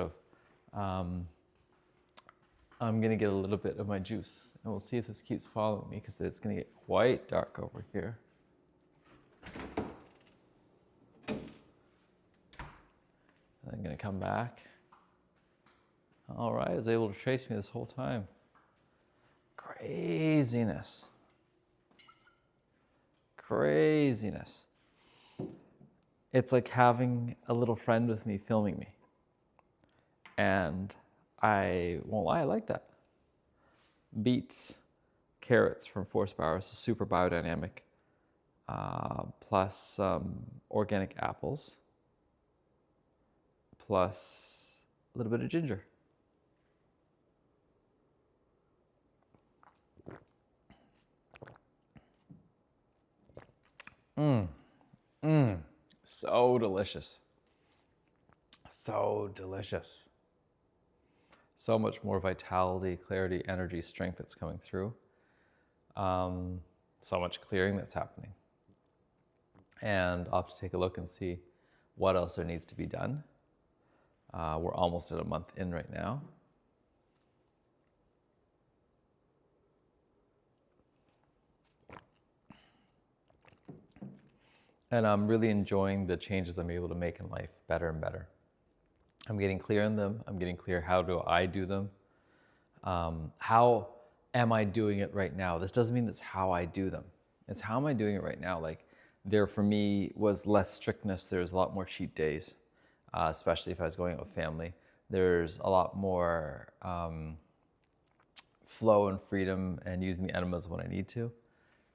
Speaker 1: of my juice, and we'll see if this keeps following me, because it's going to get quite dark over here. I'm going to come back. All right, I was able to trace me this whole time. Craziness. Craziness. It's like having a little friend with me filming me. And I won't lie, I like that. Beets, carrots from Forest Bowers, super biodynamic, plus some organic apples, plus a little bit of ginger. So delicious. So delicious. So much more vitality, clarity, energy, strength that's coming through. So much clearing that's happening. And I'll have to take a look and see what else there needs to be done. We're almost at a month in right now. And I'm really enjoying the changes I'm able to make in life better and better. I'm getting clear on them. I'm getting clear, how do I do them? How am I doing it right now? This doesn't mean that's how I do them. It's how am I doing it right now? Like, there for me was less strictness. There's a lot more cheat days, especially if I was going out with family. There's a lot more flow and freedom and using the enemas when I need to.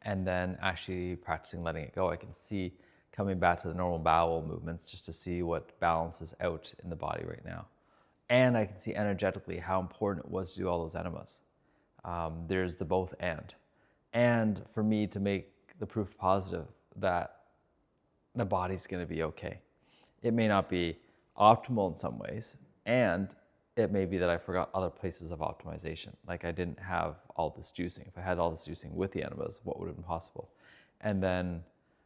Speaker 1: And then actually practicing letting it go. I can see coming back to the normal bowel movements just to see what balances out in the body right now. And I can see energetically how important it was to do all those enemas. There's the both and. And for me to make the proof positive that the body's going to be okay. It may not be optimal in some ways, and it may be that I forgot other places of optimization. Like, I didn't have all this juicing. If I had all this juicing with the enemas, what would have been possible? And then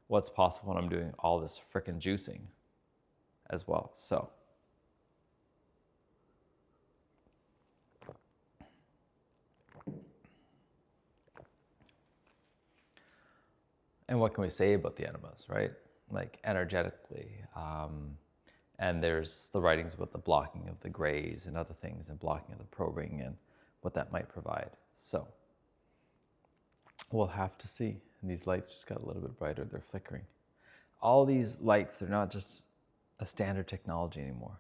Speaker 1: what's possible when I'm doing all this frickin' juicing as well. So and what can we say about the enemas, right? Like, energetically. And there's the writings about the blocking of the grays and other things, and blocking of the probing and what that might provide. So we'll have to see. And these lights just got a little bit brighter. They're flickering. All these lights, they're not just a standard technology anymore.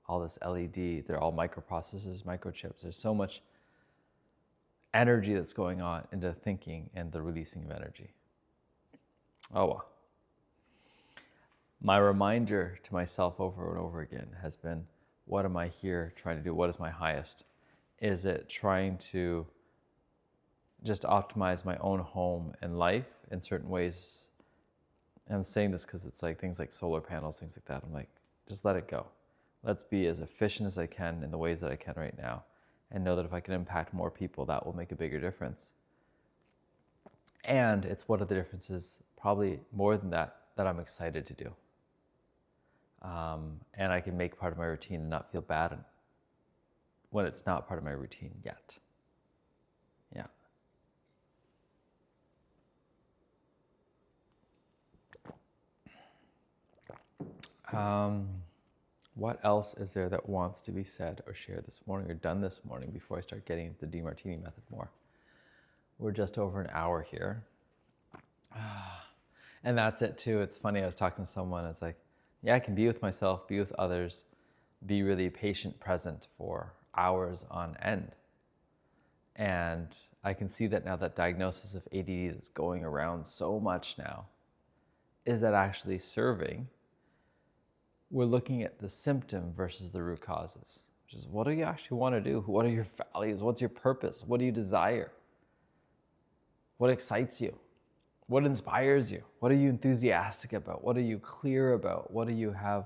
Speaker 1: All this LED, they're all microprocessors, microchips. There's so much energy that's going on into thinking and the releasing of energy. Oh well. My reminder to myself over and over again has been, What am I here trying to do? What is my highest? Is it trying to just optimize my own home and life in certain ways? And I'm saying this because it's like things like solar panels, things like that. I'm like, just let it go. Let's be as efficient as I can in the ways that I can right now, and know that if I can impact more people, that will make a bigger difference. And it's one of the differences, probably more than that, that I'm excited to do. And I can make part of my routine and not feel bad when it's not part of my routine yet. Yeah. What else is there that wants to be said or shared this morning or done this morning before I start getting into the DeMartini method more? We're just over an hour here. And that's it too. It's funny, I was talking to someone, it's like, yeah, I can be with myself, be with others, be really patient, present for hours on end. And I can see that now, that diagnosis of ADD that's going around so much now, is that actually serving? We're looking at the symptom versus the root causes, which is, what do you actually want to do? What are your values? What's your purpose? What do you desire? What excites you? What inspires you? What are you enthusiastic about? What are you clear about? What do you have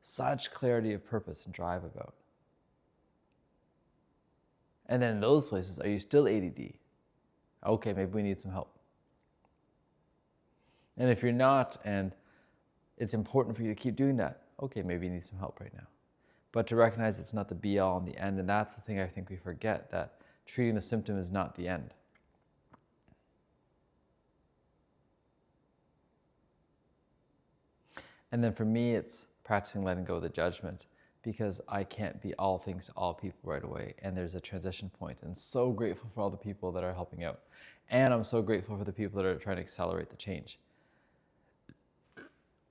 Speaker 1: such clarity of purpose and drive about? And then in those places, are you still ADD? Okay, maybe we need some help. And if you're not, and it's important for you to keep doing that, okay, maybe you need some help right now. But to recognize it's not the be all and the end, and that's the thing I think we forget, that treating the symptom is not the end. And then for me, it's practicing letting go of the judgment, because I can't be all things to all people right away. And there's a transition point. And so grateful for all the people that are helping out. And I'm so grateful for the people that are trying to accelerate the change.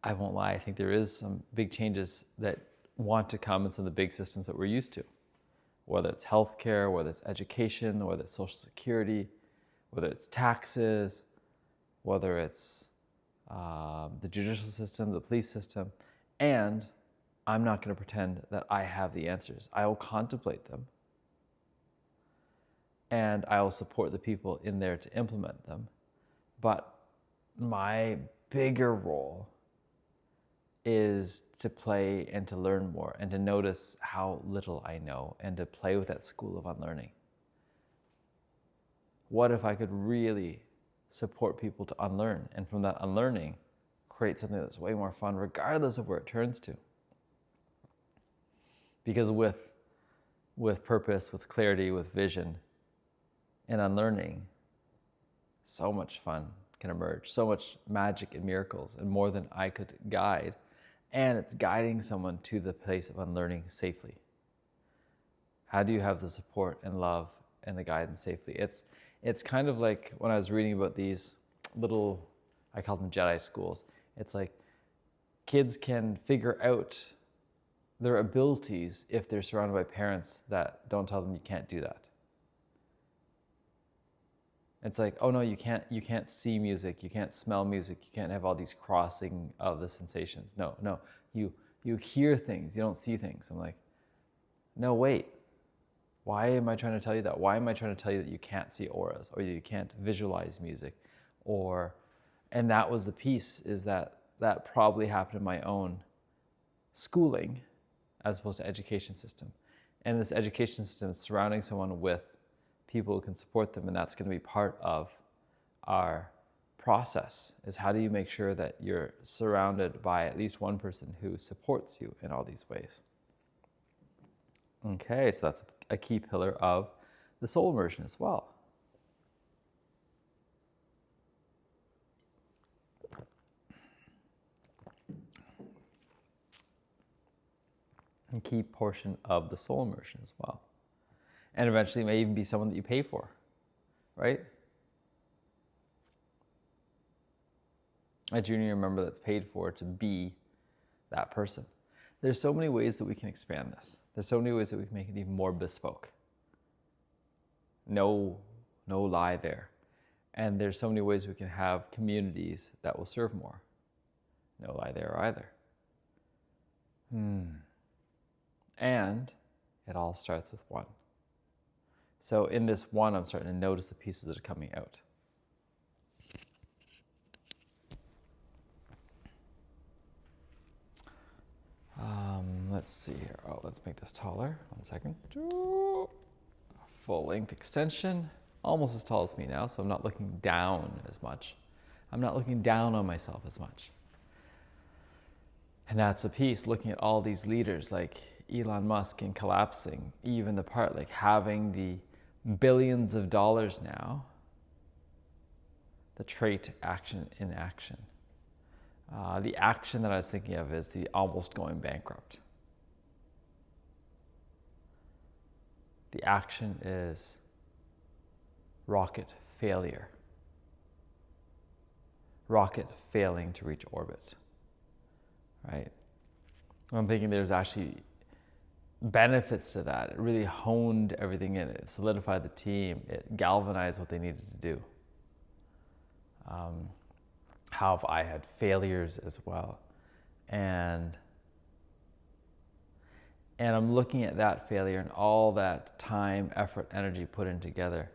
Speaker 1: I won't lie, I think there is some big changes that want to come in some of the big systems that we're used to. Whether it's healthcare, whether it's education, whether it's social security, whether it's taxes, whether it's the judicial system, the police system. And I'm not going to pretend that I have the answers. I will contemplate them. And I will support the people in there to implement them. But my bigger role is to play and to learn more, and to notice how little I know, and to play with that school of unlearning. What if I could really support people to unlearn, and from that unlearning, create something that's way more fun, regardless of where it turns to? Because with purpose, with clarity, with vision, and unlearning, so much fun can emerge, so much magic and miracles, and more than I could guide. And it's guiding someone to the place of unlearning safely. How do you have the support and love and the guidance safely? It's kind of like when I was reading about these little, I call them Jedi schools. It's like kids can figure out their abilities if they're surrounded by parents that don't tell them you can't do that. It's like, oh no, you can't see music, you can't smell music, you can't have all these crossing of the sensations. No, you hear things, you don't see things. I'm like, no, wait. Why am I trying to tell you that? Why am I trying to tell you that you can't see auras, or you can't visualize music? And that was the piece, is that probably happened in my own schooling as opposed to education system. And this education system is surrounding someone with people who can support them, and that's going to be part of our process, is how do you make sure that you're surrounded by at least one person who supports you in all these ways. Okay, so that's a key pillar of the soul immersion as well. A key portion of the soul immersion as well. And eventually it may even be someone that you pay for, right? A junior member that's paid for to be that person. There's so many ways that we can expand this. There's so many ways that we can make it even more bespoke. No lie there. And there's so many ways we can have communities that will serve more. No lie there either. And it all starts with one. So in this one, I'm starting to notice the pieces that are coming out. Let's see here. Oh, let's make this taller. 1 second. Full length extension. Almost as tall as me now, so I'm not looking down as much. I'm not looking down on myself as much. And that's the piece, looking at all these leaders like Elon Musk and collapsing, even the part like having the billions of dollars now, the trait action in action. The action that I was thinking of is the almost going bankrupt. The action is rocket failure. Rocket failing to reach orbit, right? I'm thinking there's actually benefits to that. It really honed everything in it. It solidified the team. It galvanized what they needed to do. How have I had failures as well? And I'm looking at that failure and all that time, effort, energy put in together.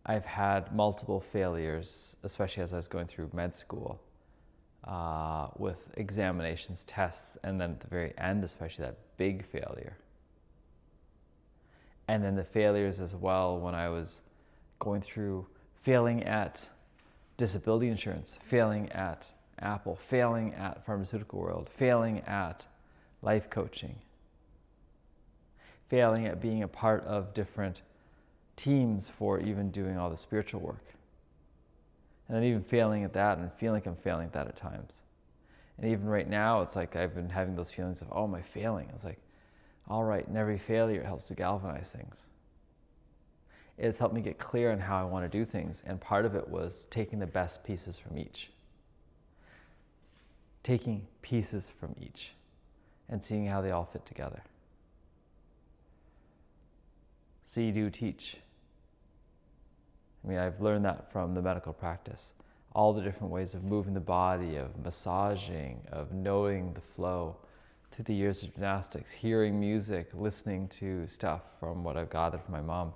Speaker 1: I've had multiple failures, especially as I was going through med school, with examinations, tests, and then at the very end, especially that big failure. And then the failures as well when I was going through failing at disability insurance, failing at Apple, failing at pharmaceutical world, failing at life coaching, failing at being a part of different teams for even doing all the spiritual work. And then even failing at that and feeling like I'm failing at that at times. And even right now, it's like I've been having those feelings of, oh, am I failing? It's like, all right, in every failure, it helps to galvanize things. It's helped me get clear on how I want to do things. And part of it was taking the best pieces from each. Taking pieces from each and seeing how they all fit together. See, do, teach. I mean, I've learned that from the medical practice. All the different ways of moving the body, of massaging, of knowing the flow, through the years of gymnastics, hearing music, listening to stuff from what I've gathered from my mom.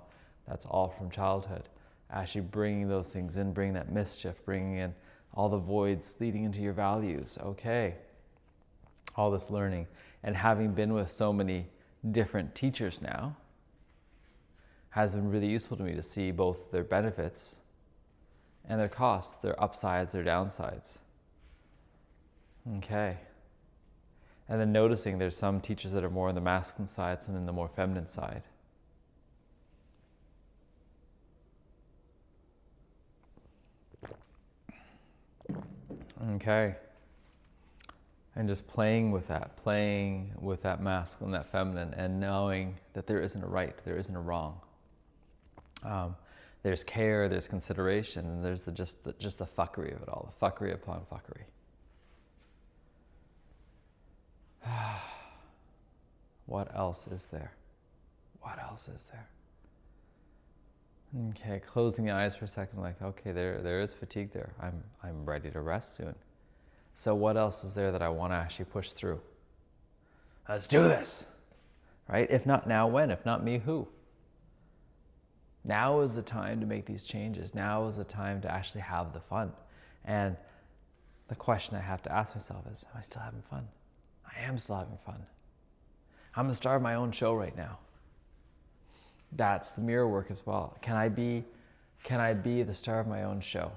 Speaker 1: That's all from childhood. Actually bringing those things in, bringing that mischief, bringing in all the voids leading into your values. Okay. All this learning. And having been with so many different teachers now, has been really useful to me to see both their benefits and their costs, their upsides, their downsides. Okay. And then noticing there's some teachers that are more on the masculine side, some in the more feminine side. Okay. And just playing with that masculine, that feminine, and knowing that there isn't a right, there isn't a wrong. There's care, there's consideration, and there's just the fuckery of it all, the fuckery upon fuckery. What else is there? What else is there? Okay, closing the eyes for a second, like, okay, there is fatigue there. I'm ready to rest soon. So what else is there that I want to actually push through? Let's do this, right? If not now, when? If not me, who? Now is the time to make these changes. Now is the time to actually have the fun. And the question I have to ask myself is, am I still having fun? I am still having fun. I'm the star of my own show right now. That's the mirror work as well. Can I be the star of my own show?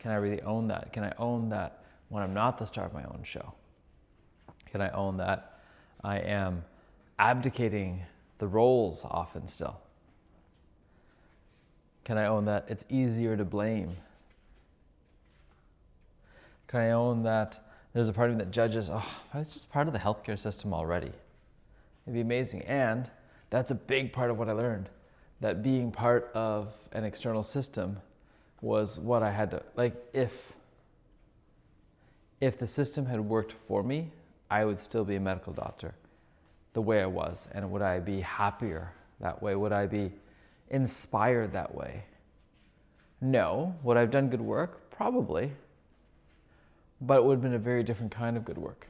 Speaker 1: Can I really own that? Can I own that when I'm not the star of my own show? Can I own that I am abdicating the roles often still? Can I own that it's easier to blame? Can I own that there's a part of me that judges, oh, I was just part of the healthcare system already? It'd be amazing. And that's a big part of what I learned, that being part of an external system was what I had to, like, if the system had worked for me, I would still be a medical doctor the way I was. And would I be happier that way? Would I be inspired that way? No. Would I have done good work? Probably. But it would have been a very different kind of good work.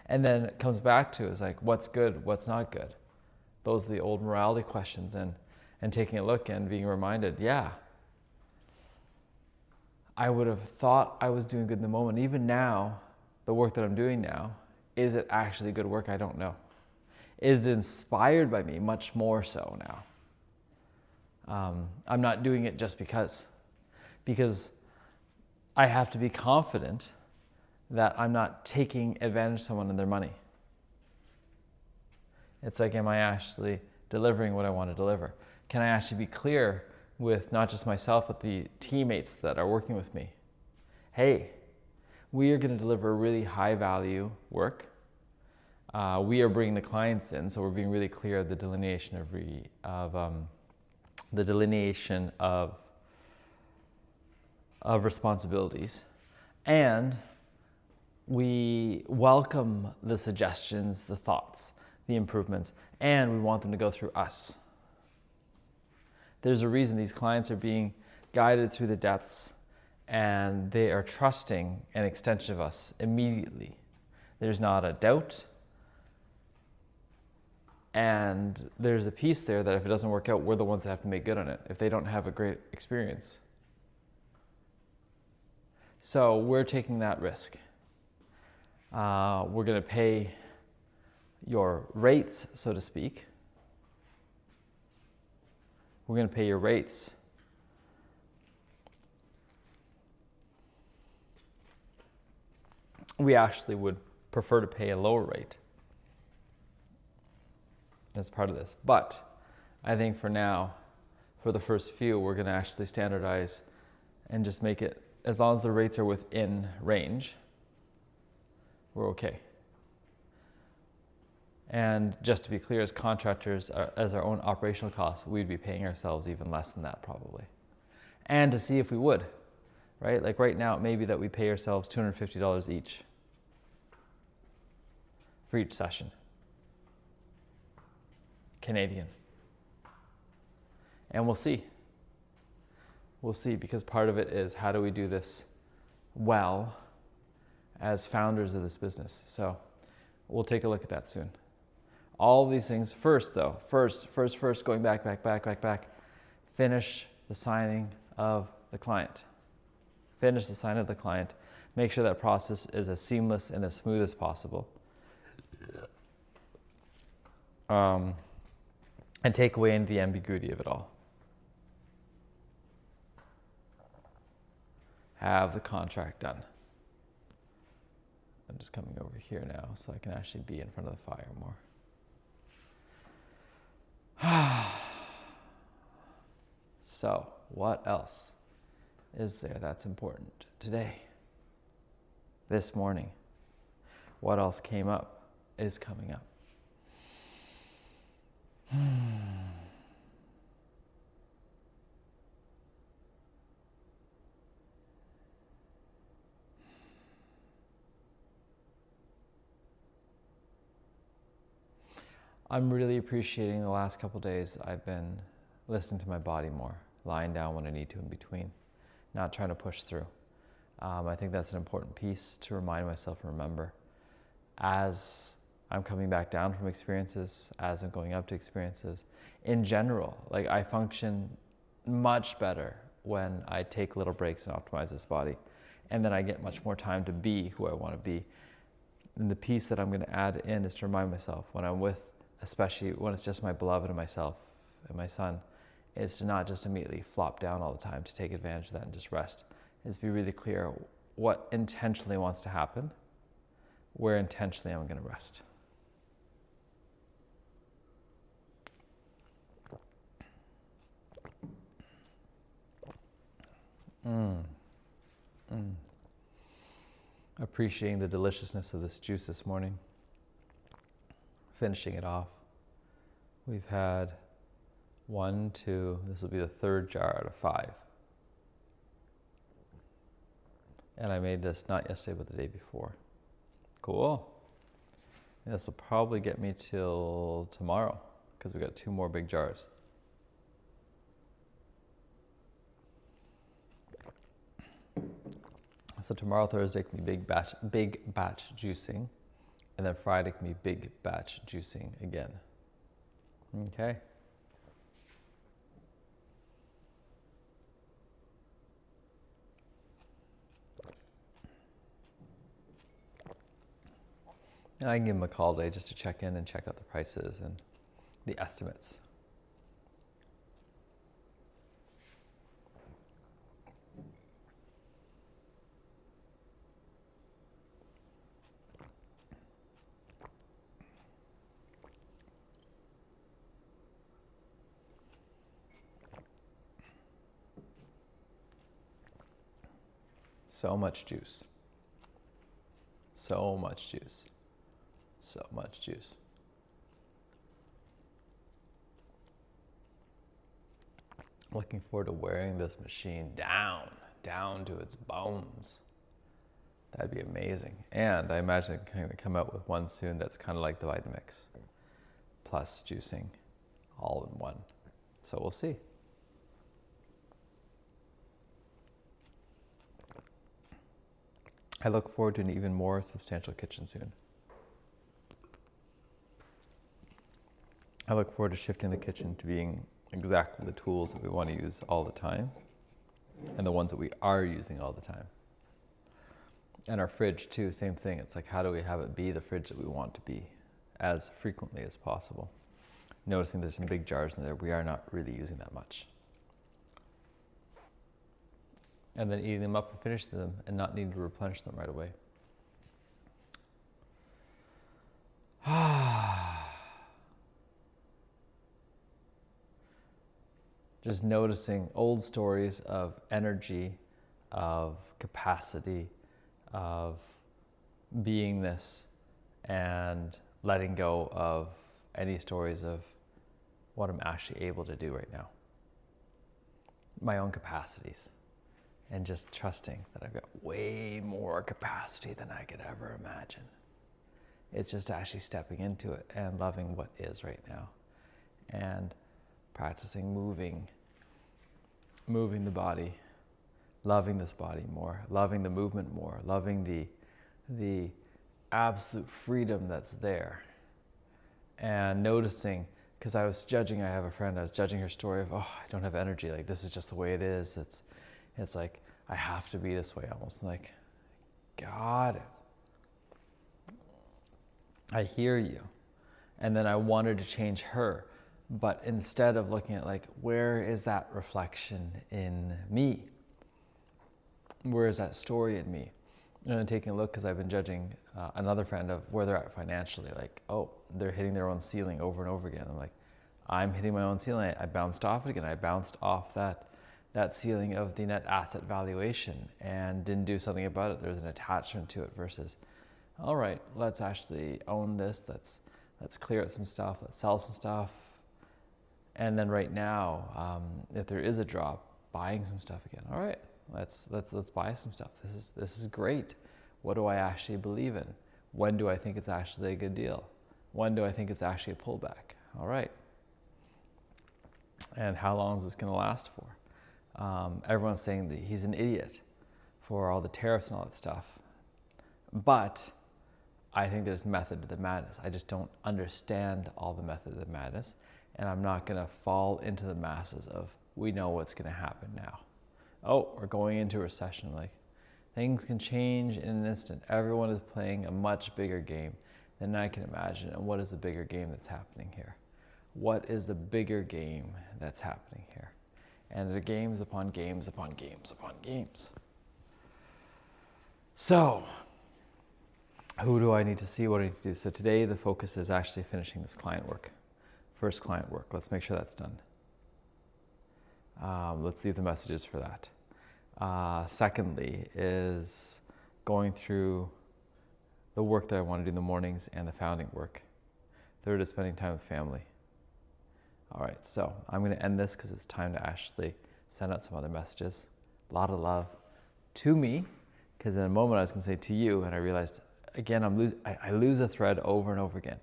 Speaker 1: And then it comes back to is like, what's good, what's not good? Those are the old morality questions, and taking a look and being reminded, yeah, I would have thought I was doing good in the moment. Even now, the work that I'm doing now, is it actually good work? I don't know. Is it inspired by me? Much more so now. I'm not doing it just because I have to be confident that I'm not taking advantage of someone and their money. It's like, am I actually delivering what I want to deliver? Can I actually be clear with not just myself, but the teammates that are working with me? Hey, we are going to deliver really high value work. We are bringing the clients in, so we're being really clear of the delineation of responsibilities, and we welcome the suggestions, the thoughts, the improvements, and we want them to go through us. There's a reason these clients are being guided through the depths, and they are trusting an extension of us immediately. There's not a doubt, and there's a piece there that if it doesn't work out, we're the ones that have to make good on it if they don't have a great experience. So we're taking that risk. We're going to pay your rates, so to speak. We're going to pay your rates. We actually would prefer to pay a lower rate as part of this. But I think for now, for the first few, we're going to actually standardize and just make it, as long as the rates are within range, we're okay. And just to be clear, as contractors, as our own operational costs, we'd be paying ourselves even less than that probably. And to see if we would, right? Like right now, it may be that we pay ourselves $250 each for each session. Canadian. And we'll see. We'll see, because part of it is, how do we do this well as founders of this business? So we'll take a look at that soon. All of these things, first, going back, finish the signing of the client. Finish the sign of the client. Make sure that process is as seamless and as smooth as possible. And take away the ambiguity of it all. Have the contract done. I'm just coming over here now so I can actually be in front of the fire more. So, what else is there that's important today? This morning? What else came up, is coming up? I'm really appreciating the last couple of days. I've been listening to my body more, lying down when I need to in between, not trying to push through. I think that's an important piece to remind myself and remember as I'm coming back down from experiences, as I'm going up to experiences. In general, like I function much better when I take little breaks and optimize this body. And then I get much more time to be who I want to be. And the piece that I'm going to add in is to remind myself when I'm with, especially when it's just my beloved and myself and my son, is to not just immediately flop down all the time to take advantage of that and just rest. Is be really clear what intentionally wants to happen, where intentionally I'm going to rest. Appreciating the deliciousness of this juice this morning. Finishing it off. We've had 1, 2, this will be the third jar out of 5. And I made this not yesterday, but the day before. Cool. This will probably get me till tomorrow, because we got 2 more big jars. So tomorrow, Thursday, can be big batch juicing. And then Friday can be big batch juicing again. Okay. And I can give them a call today just to check in and check out the prices and the estimates. So much juice. So much juice. So much juice. Looking forward to wearing this machine down to its bones. That'd be amazing. And I imagine it's going to come out with one soon that's kind of like the Vitamix, plus juicing, all in one. So we'll see. I look forward to an even more substantial kitchen soon. I look forward to shifting the kitchen to being exactly the tools that we want to use all the time and the ones that we are using all the time. And our fridge too, same thing. It's like, how do we have it be the fridge that we want to be as frequently as possible? Noticing there's some big jars in there we are not really using that much. And then eating them up and finishing them and not needing to replenish them right away. Just noticing old stories of energy, of capacity, of beingness, and letting go of any stories of what I'm actually able to do right now. My own capacities. And just trusting that I've got way more capacity than I could ever imagine. It's just actually stepping into it and loving what is right now. And practicing moving the body, loving this body more, loving the movement more, loving the absolute freedom that's there. And noticing, because I have a friend, I was judging her story of, I don't have energy, like this is just the way it is. It's like, I have to be this way almost. I'm like, got it. I hear you. And then I wanted to change her. But instead of looking at like, where is that reflection in me? Where is that story in me? And then taking a look, because I've been judging another friend of where they're at financially. Like, they're hitting their own ceiling over and over again. I'm like, I'm hitting my own ceiling. I bounced off it again. I bounced off that ceiling of the net asset valuation and didn't do something about it. There's an attachment to it versus, all right, let's actually own this. Let's clear out some stuff. Let's sell some stuff. And then right now, if there is a drop, buying some stuff again. All right, let's buy some stuff. This is great. What do I actually believe in? When do I think it's actually a good deal? When do I think it's actually a pullback? All right. And how long is this going to last for? Everyone's saying that he's an idiot for all the tariffs and all that stuff. But I think there's method to the madness. I just don't understand all the method of the madness. And I'm not going to fall into the masses of, we know what's going to happen now. We're going into a recession. Like, things can change in an instant. Everyone is playing a much bigger game than I can imagine. And what is the bigger game that's happening here? What is the bigger game that's happening here? And the games upon games upon games upon games. So, who do I need to see? What do I need to do? So today the focus is actually finishing this client work. First client work. Let's make sure that's done. Let's leave the messages for that. Secondly is going through the work that I want to do in the mornings and the founding work. Third is spending time with family. All right, so I'm going to end this because it's time to actually send out some other messages. A lot of love to me, because in a moment I was going to say to you, and I realized, again, I lose a thread over and over again.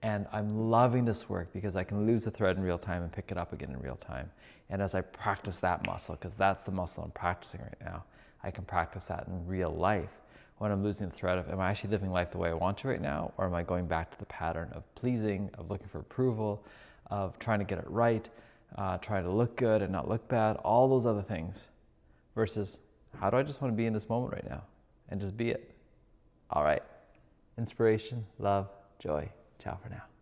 Speaker 1: And I'm loving this work because I can lose a thread in real time and pick it up again in real time. And as I practice that muscle, because that's the muscle I'm practicing right now, I can practice that in real life. when I'm losing the thread of, am I actually living life the way I want to right now? Or am I going back to the pattern of pleasing, of looking for approval, of trying to get it right, trying to look good and not look bad, all those other things, versus how do I just want to be in this moment right now and just be it? All right. Inspiration, love, joy. Ciao for now.